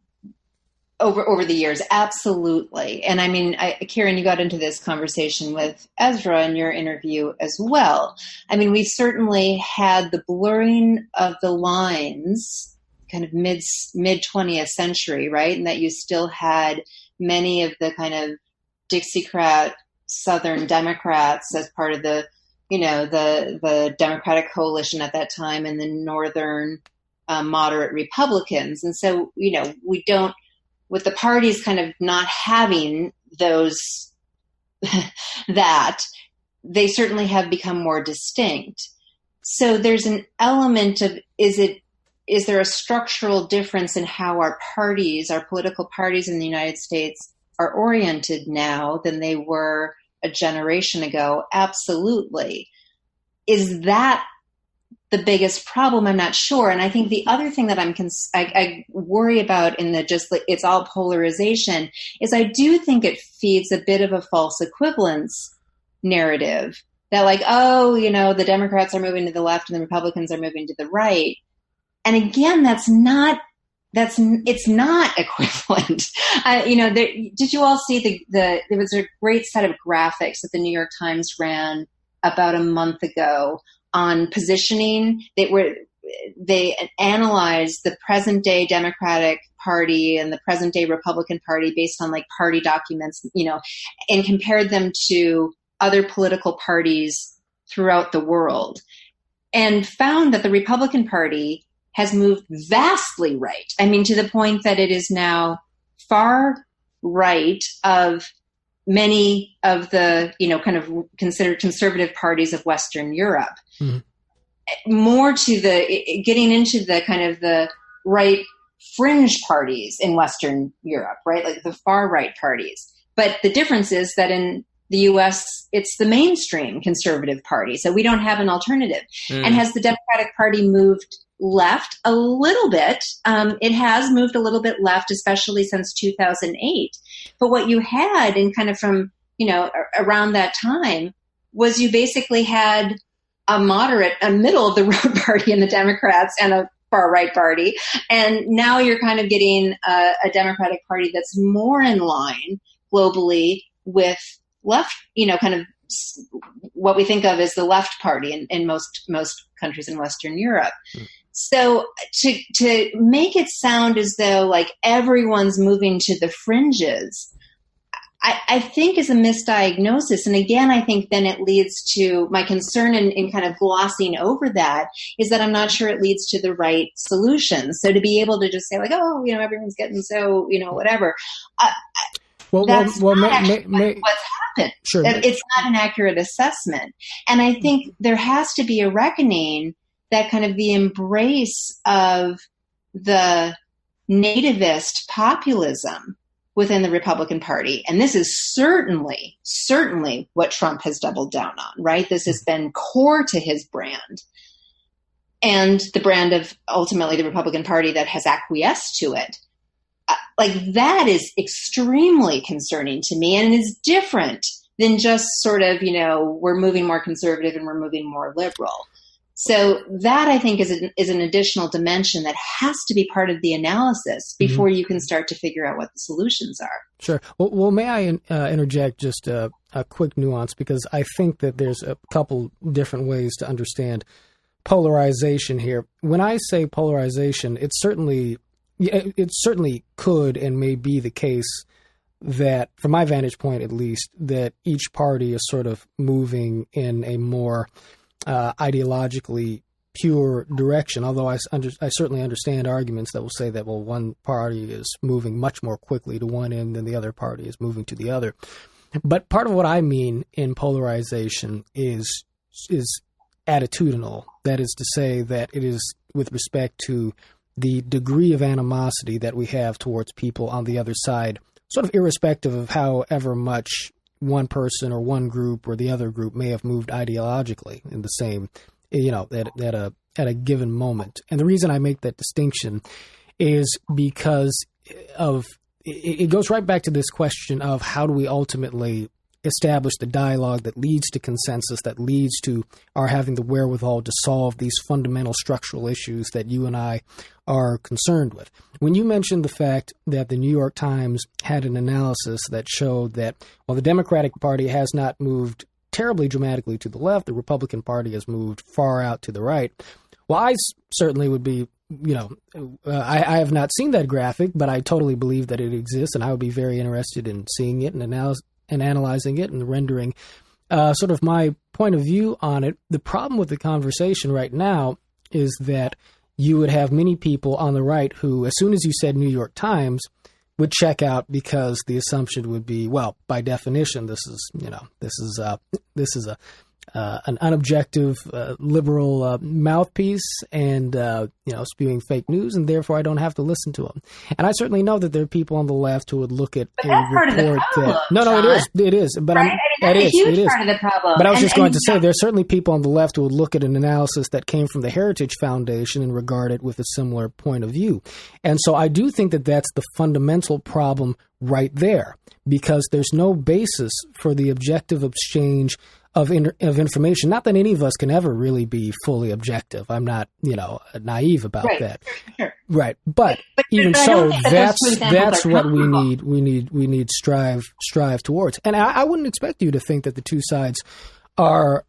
C: over the years? Absolutely. And I mean, Ciaran, you got into this conversation with Ezra in your interview as well. I mean, we've certainly had the blurring of the lines kind of mid 20th century, right? And that you still had many of the kind of Dixiecrat Southern Democrats as part of the Democratic coalition at that time, and the Northern moderate Republicans. And so, we don't, with the parties kind of not having those, that they certainly have become more distinct. So there's an element of, is there a structural difference in how our political parties in the United States are oriented now than they were a generation ago? Absolutely. Is that the biggest problem? I'm not sure. And I think the other thing that I worry about in it's all polarization is I do think it feeds a bit of a false equivalence narrative that the Democrats are moving to the left and the Republicans are moving to the right. And again, it's not equivalent. Did you all see there was a great set of graphics that the New York Times ran about a month ago on positioning. They analyzed the present day Democratic Party and the present day Republican Party based on like party documents, and compared them to other political parties throughout the world, and found that the Republican Party has moved vastly right. I mean, to the point that it is now far right of many of the, kind of considered conservative parties of Western Europe. Mm-hmm. More to getting into the kind of the right fringe parties in Western Europe, right? Like the far right parties. But the difference is that in the US, it's the mainstream conservative party. So we don't have an alternative. Mm. And has the Democratic Party moved left a little bit? It has moved a little bit left, especially since 2008. But what you had in kind of from, around that time was you basically had a middle of the road party in the Democrats and a far right party. And now you're kind of getting a Democratic Party that's more in line globally with left, kind of what we think of as the left party in most countries in Western Europe. Mm. So to make it sound as though like everyone's moving to the fringes, I think is a misdiagnosis. And again, I think then it leads to my concern in kind of glossing over that is that I'm not sure it leads to the right solution. So to be able to just say like, oh, everyone's getting so, whatever. That's not what's happened. Sure. It's not an accurate assessment. And I think there has to be a reckoning that kind of the embrace of the nativist populism within the Republican Party. And this is certainly what Trump has doubled down on, right? This has been core to his brand and the brand of ultimately the Republican Party that has acquiesced to it. Like that is extremely concerning to me and is different than just sort of, we're moving more conservative and we're moving more liberal. So that I think is an additional dimension that has to be part of the analysis before you can start to figure out what the solutions are.
B: Sure. Well, may I interject just a quick nuance, because I think that there's a couple different ways to understand polarization here. When I say polarization, it certainly could and may be the case that, from my vantage point at least, that each party is sort of moving in a more ideologically pure direction, although I certainly understand arguments that will say that, well, one party is moving much more quickly to one end than the other party is moving to the other. But part of what I mean in polarization is attitudinal. That is to say that it is with respect to the degree of animosity that we have towards people on the other side, sort of irrespective of however much one person or one group or the other group may have moved ideologically in the same, at a given moment. And the reason I make that distinction is because it goes right back to this question of how do we ultimately establish the dialogue that leads to consensus, that leads to our having the wherewithal to solve these fundamental structural issues that you and I are concerned with. When you mentioned the fact that the New York Times had an analysis that showed that while the Democratic Party has not moved terribly dramatically to the left, the Republican Party has moved far out to the right. Well, I certainly would be, I have not seen that graphic, but I totally believe that it exists, and I would be very interested in seeing it and analyzing it and rendering sort of my point of view on it. The problem with the conversation right now is that you would have many people on the right who, as soon as you said New York Times, would check out because the assumption would be, well, by definition, this is an unobjective liberal mouthpiece and spewing fake news, and therefore I don't have to listen to them. And I certainly know that there are people on the left who would look at
C: a report that
B: it is, but right?
C: Part of the problem.
B: But I was just going to say there are certainly people on the left who would look at an analysis that came from the Heritage Foundation and regard it with a similar point of view. And so I do think that that's the fundamental problem right there, because there's no basis for the objective exchange of information. Not that any of us can ever really be fully objective. I'm not, naive about that.
C: Sure.
B: Right. But even so, that's what we need. We need strive towards. And I wouldn't expect you to think that the two sides are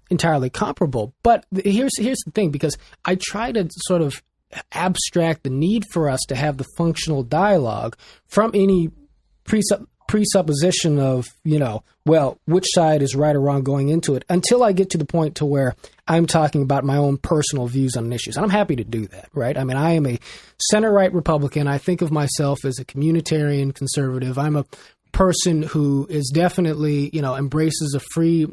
B: entirely comparable. But here's the thing, because I try to sort of abstract the need for us to have the functional dialogue from any presupposition of, well, which side is right or wrong going into it, until I get to the point to where I'm talking about my own personal views on issues. And I'm happy to do that, right? I mean, I am a center-right Republican. I think of myself as a communitarian conservative. I'm a person who is definitely, embraces a free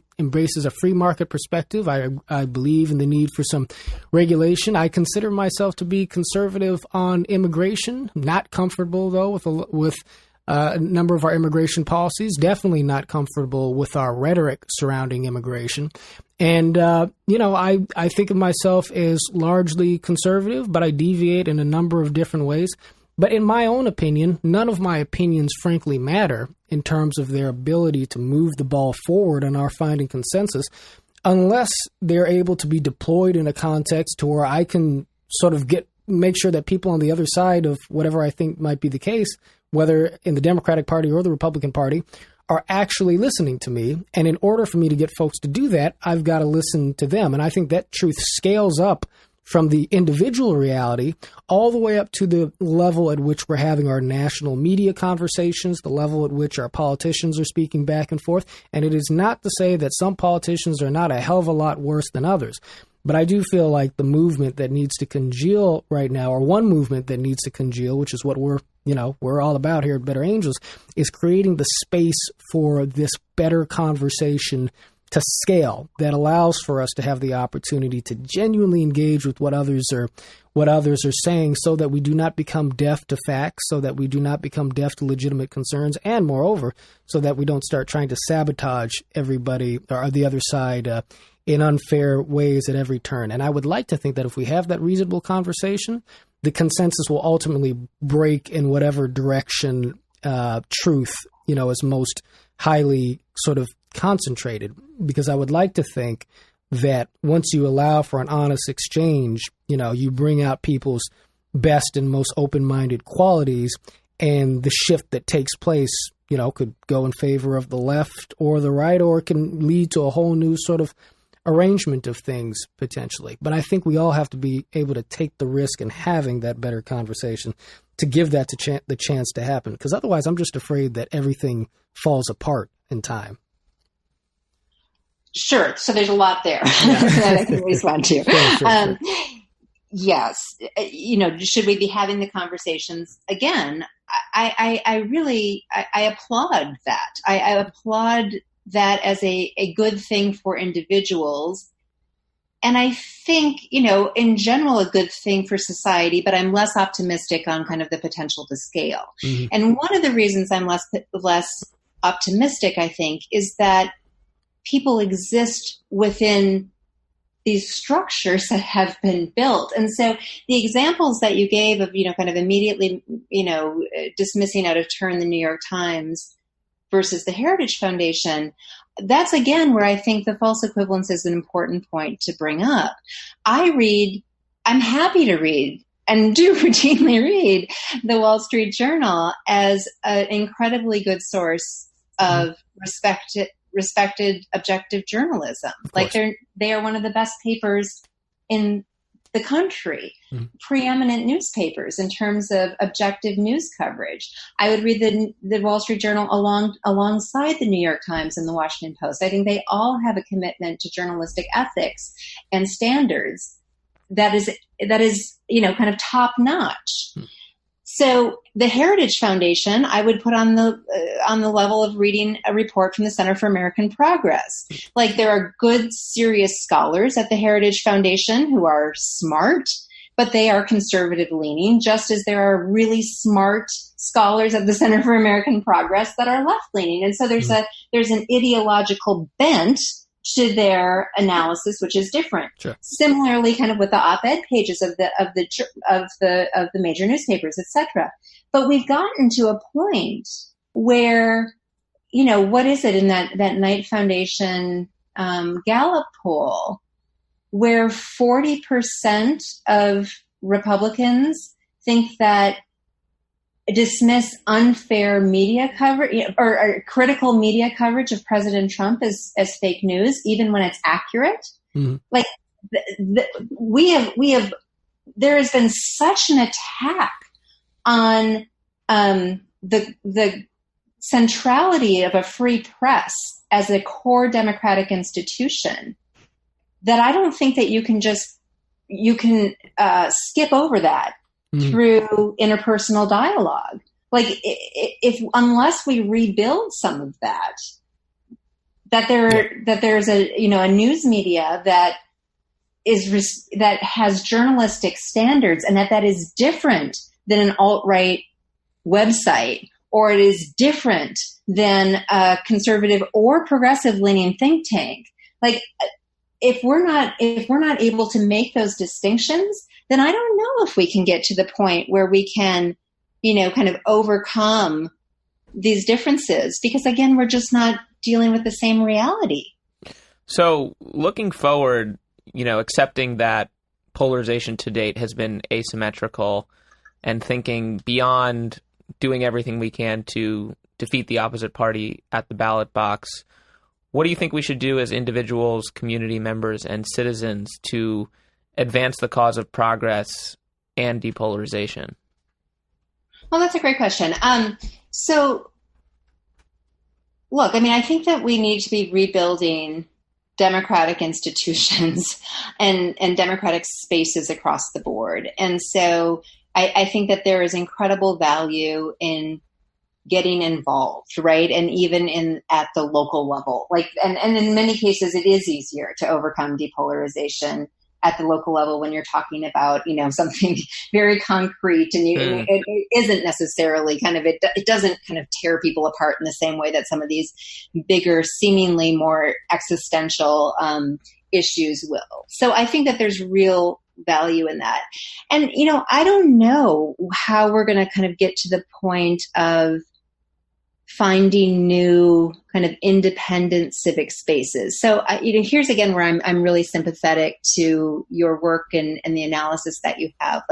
B: market perspective. I believe in the need for some regulation. I consider myself to be conservative on immigration. Not comfortable though with a number of our immigration policies. Definitely not comfortable with our rhetoric surrounding immigration. And I think of myself as largely conservative, but I deviate in a number of different ways. But in my own opinion, none of my opinions frankly matter in terms of their ability to move the ball forward on our finding consensus, unless they're able to be deployed in a context to where I can sort of make sure that people on the other side of whatever I think might be the case, whether in the Democratic Party or the Republican Party, are actually listening to me. And in order for me to get folks to do that, I've got to listen to them. And I think that truth scales up from the individual reality all the way up to the level at which we're having our national media conversations, the level at which our politicians are speaking back and forth. And it is not to say that some politicians are not a hell of a lot worse than others. But I do feel like the movement that needs to congeal right now, or one movement that needs to congeal, which is what we're all about here at Better Angels, is creating the space for this better conversation to scale that allows for us to have the opportunity to genuinely engage with what others are saying, so that we do not become deaf to facts, so that we do not become deaf to legitimate concerns, and moreover, so that we don't start trying to sabotage everybody or the other side in unfair ways at every turn. And I would like to think that if we have that reasonable conversation, the consensus will ultimately break in whatever direction truth, is most highly sort of concentrated. Because I would like to think that once you allow for an honest exchange, you bring out people's best and most open-minded qualities, and the shift that takes place, could go in favor of the left or the right, or it can lead to a whole new sort of arrangement of things potentially. But I think we all have to be able to take the risk in having that better conversation to give that the chance to happen. Because otherwise, I'm just afraid that everything falls apart in time.
C: Sure. So there's a lot there that I can respond to. Sure. Yes. Should we be having the conversations again? I really applaud that. I applaud that as a good thing for individuals. And I think, in general, a good thing for society, but I'm less optimistic on kind of the potential to scale. Mm-hmm. And one of the reasons I'm less optimistic, I think, is that people exist within these structures that have been built. And so the examples that you gave of, kind of immediately, dismissing out of turn the New York Times versus the Heritage Foundation, that's again where I think the false equivalence is an important point to bring up. I'm happy to read and do routinely read the Wall Street Journal as an incredibly good source of respected objective journalism. Like they are one of the best papers in the country, preeminent newspapers in terms of objective news coverage. I would read the Wall Street Journal alongside the New York Times and the Washington Post. I think they all have a commitment to journalistic ethics and standards that is kind of top notch. So the Heritage Foundation, I would put on the level of reading a report from the Center for American Progress. Like, there are good, serious scholars at the Heritage Foundation who are smart, but they are conservative leaning, just as there are really smart scholars at the Center for American Progress that are left leaning. And so there's an ideological bent to their analysis, which is different. Sure. Similarly, kind of with the op-ed pages of the major newspapers, etc. But we've gotten to a point where, what is it in that Knight Foundation Gallup poll, where 40% of Republicans think that dismiss unfair media coverage or critical media coverage of President Trump as fake news, even when it's accurate. Mm-hmm. Like we have there has been such an attack on the centrality of a free press as a core democratic institution that I don't think that you can skip over that through interpersonal dialogue. Like unless we rebuild some of that there's a news media that has journalistic standards, and that is different than an alt-right website, or it is different than a conservative or progressive leaning think tank. Like if we're not able to make those distinctions, then I don't know if we can get to the point where we can, kind of overcome these differences, because again, we're just not dealing with the same reality.
A: So looking forward, accepting that polarization to date has been asymmetrical, and thinking beyond doing everything we can to defeat the opposite party at the ballot box, what do you think we should do as individuals, community members, and citizens to advance the cause of progress and depolarization?
C: Well, that's a great question. So, look, I think that we need to be rebuilding democratic institutions and democratic spaces across the board. And so I think that there is incredible value in getting involved, right? And even at the local level, and in many cases, it is easier to overcome depolarization at the local level when you're talking about, something very concrete, and it isn't necessarily it doesn't kind of tear people apart in the same way that some of these bigger, seemingly more existential issues will. So I think that there's real value in that. And, I don't know how we're going to kind of get to the point of finding new kind of independent civic spaces. So, here's again where I'm really sympathetic to your work and the analysis that you have.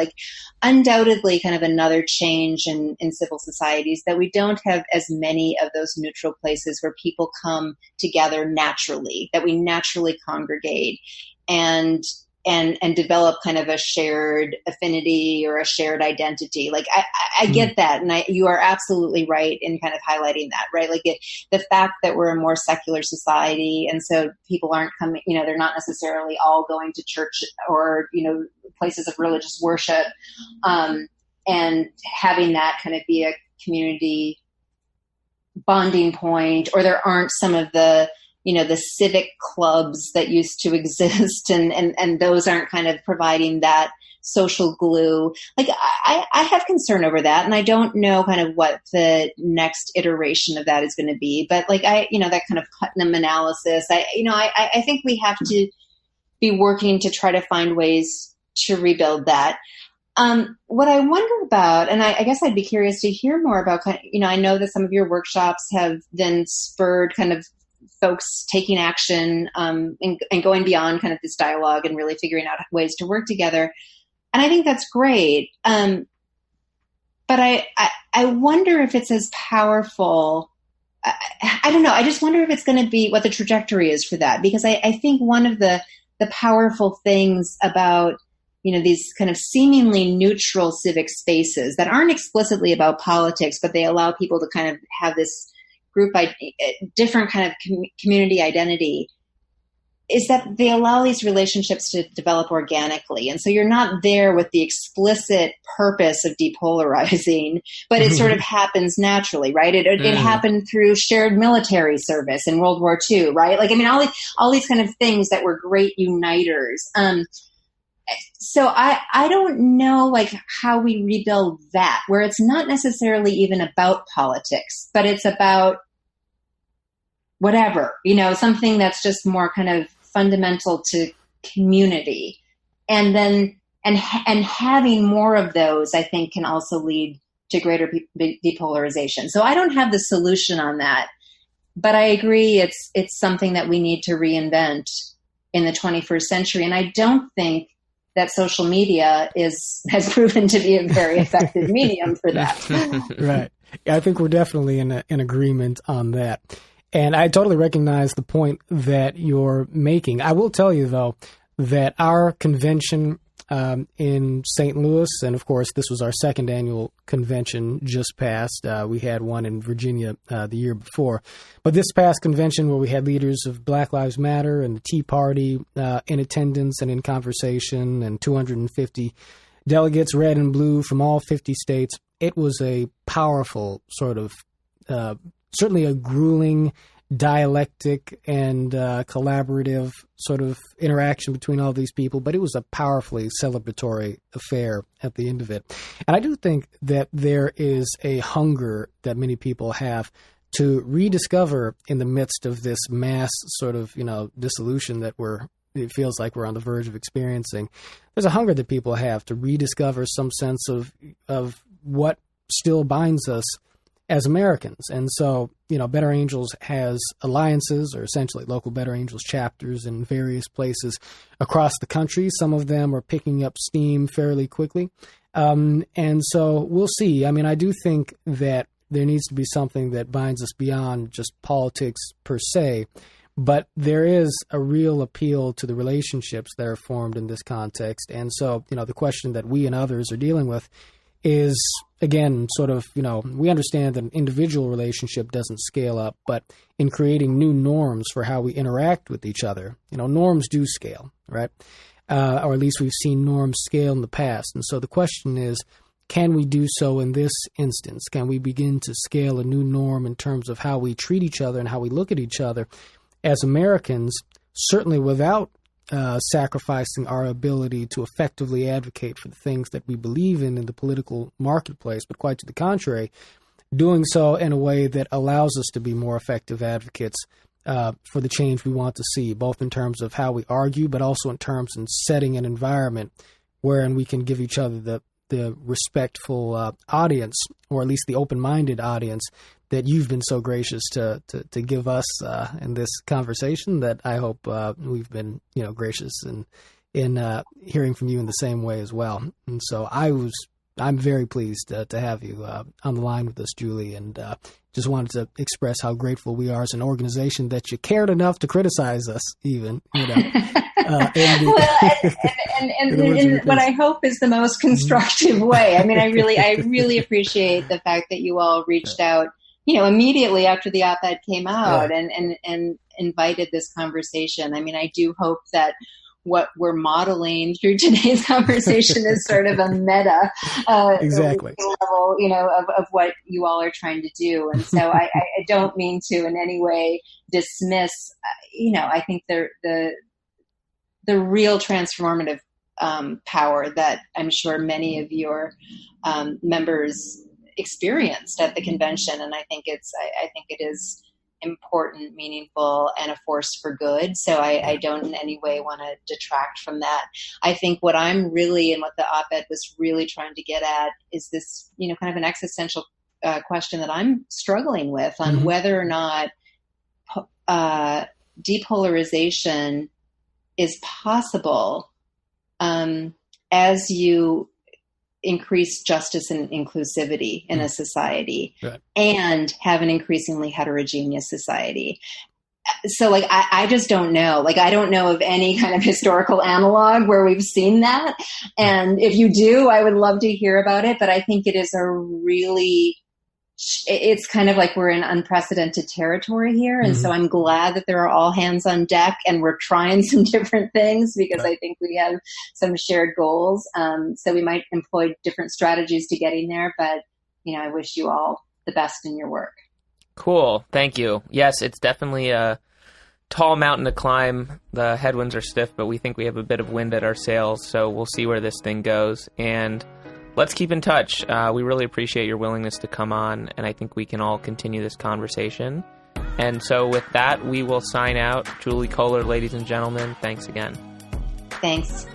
C: Undoubtedly kind of another change in civil societies, that we don't have as many of those neutral places where people come together naturally, that we naturally congregate and develop kind of a shared affinity or a shared identity. I get that. And you are absolutely right in kind of highlighting that, right? The fact that we're a more secular society, and so people aren't coming, they're not necessarily all going to church or, places of religious worship, and having that kind of be a community bonding point, or there aren't some of the civic clubs that used to exist, and those aren't kind of providing that social glue. I have concern over that, and I don't know kind of what the next iteration of that is going to be. But that kind of Putnam analysis, I think we have to be working to try to find ways to rebuild that. What I wonder about, and I guess I'd be curious to hear more about, I know that some of your workshops have then spurred kind of folks taking action and going beyond kind of this dialogue and really figuring out ways to work together. And I think that's great. But I wonder if it's as powerful. I don't know. I just wonder if it's going to be what the trajectory is for that, because I think one of the powerful things about, these kind of seemingly neutral civic spaces that aren't explicitly about politics, but they allow people to kind of have this different kind of community identity, is that they allow these relationships to develop organically. And so you're not there with the explicit purpose of depolarizing, but it sort of happens naturally, right? It happened through shared military service in World War II, right? All these kind of things that were great uniters. So I don't know how we rebuild that, where it's not necessarily even about politics, but it's about whatever, something that's just more kind of fundamental to community. And then, and having more of those, I think, can also lead to greater depolarization. So I don't have the solution on that, but I agree it's something that we need to reinvent in the 21st century. And I don't think that social media has proven to be a very effective medium for that.
B: Right. I think we're definitely in agreement on that. And I totally recognize the point that you're making. I will tell you, though, that our convention in St. Louis. And, of course, this was our second annual convention just passed. We had one in Virginia the year before. But this past convention, where we had leaders of Black Lives Matter and the Tea Party in attendance and in conversation, and 250 delegates, red and blue, from all 50 states, it was a powerful sort of, certainly a grueling, dialectic and collaborative sort of interaction between all these people, but it was a powerfully celebratory affair at the end of it. And I do think that there is a hunger that many people have to rediscover in the midst of this mass sort of, dissolution that it feels like we're on the verge of experiencing. There's a hunger that people have to rediscover some sense of what still binds us as Americans. And so, Better Angels has alliances, or essentially local Better Angels chapters in various places across the country. Some of them are picking up steam fairly quickly. And so we'll see. I mean, I do think that there needs to be something that binds us beyond just politics per se, but there is a real appeal to the relationships that are formed in this context. And so, the question that we and others are dealing with is, again, sort of, we understand that an individual relationship doesn't scale up, but in creating new norms for how we interact with each other, norms do scale, right? Or at least we've seen norms scale in the past. And so the question is, can we do so in this instance? Can we begin to scale a new norm in terms of how we treat each other and how we look at each other as Americans, certainly without sacrificing our ability to effectively advocate for the things that we believe in the political marketplace, but quite to the contrary, doing so in a way that allows us to be more effective advocates for the change we want to see, both in terms of how we argue, but also in terms of setting an environment wherein we can give each other the respectful audience, or at least the open-minded audience, that you've been so gracious to give us in this conversation, that I hope we've been gracious in hearing from you in the same way as well. And so I'm very pleased to have you on the line with us, Julie, and just wanted to express how grateful we are as an organization that you cared enough to criticize us, even. In
C: what I hope is the most constructive way. I mean, I really appreciate the fact that you all reached out, immediately after the op-ed came out, and invited this conversation. I mean, I do hope that what we're modeling through today's conversation is sort of a meta
B: exactly
C: level, of what you all are trying to do. And so I don't mean to in any way dismiss, I think the real transformative power that I'm sure many of your members experienced at the convention. And I think it is important, meaningful, and a force for good. So I don't in any way want to detract from that. I think what I'm really, and what the op-ed was really trying to get at, is this, kind of an existential question that I'm struggling with on whether or not depolarization is possible as you increase justice and inclusivity in a society, right, and have an increasingly heterogeneous society. So I just don't know. I don't know of any kind of historical analog where we've seen that. And if you do, I would love to hear about it. But I think it is it's kind of like we're in unprecedented territory here. And so I'm glad that there are all hands on deck and we're trying some different things, because I think we have some shared goals. So we might employ different strategies to getting there, but, I wish you all the best in your work.
A: Cool. Thank you. Yes, it's definitely a tall mountain to climb. The headwinds are stiff, but we think we have a bit of wind at our sails. So we'll see where this thing goes. And let's keep in touch. We really appreciate your willingness to come on, and I think we can all continue this conversation. And so with that, we will sign out. Julie Koler, ladies and gentlemen, thanks again.
C: Thanks.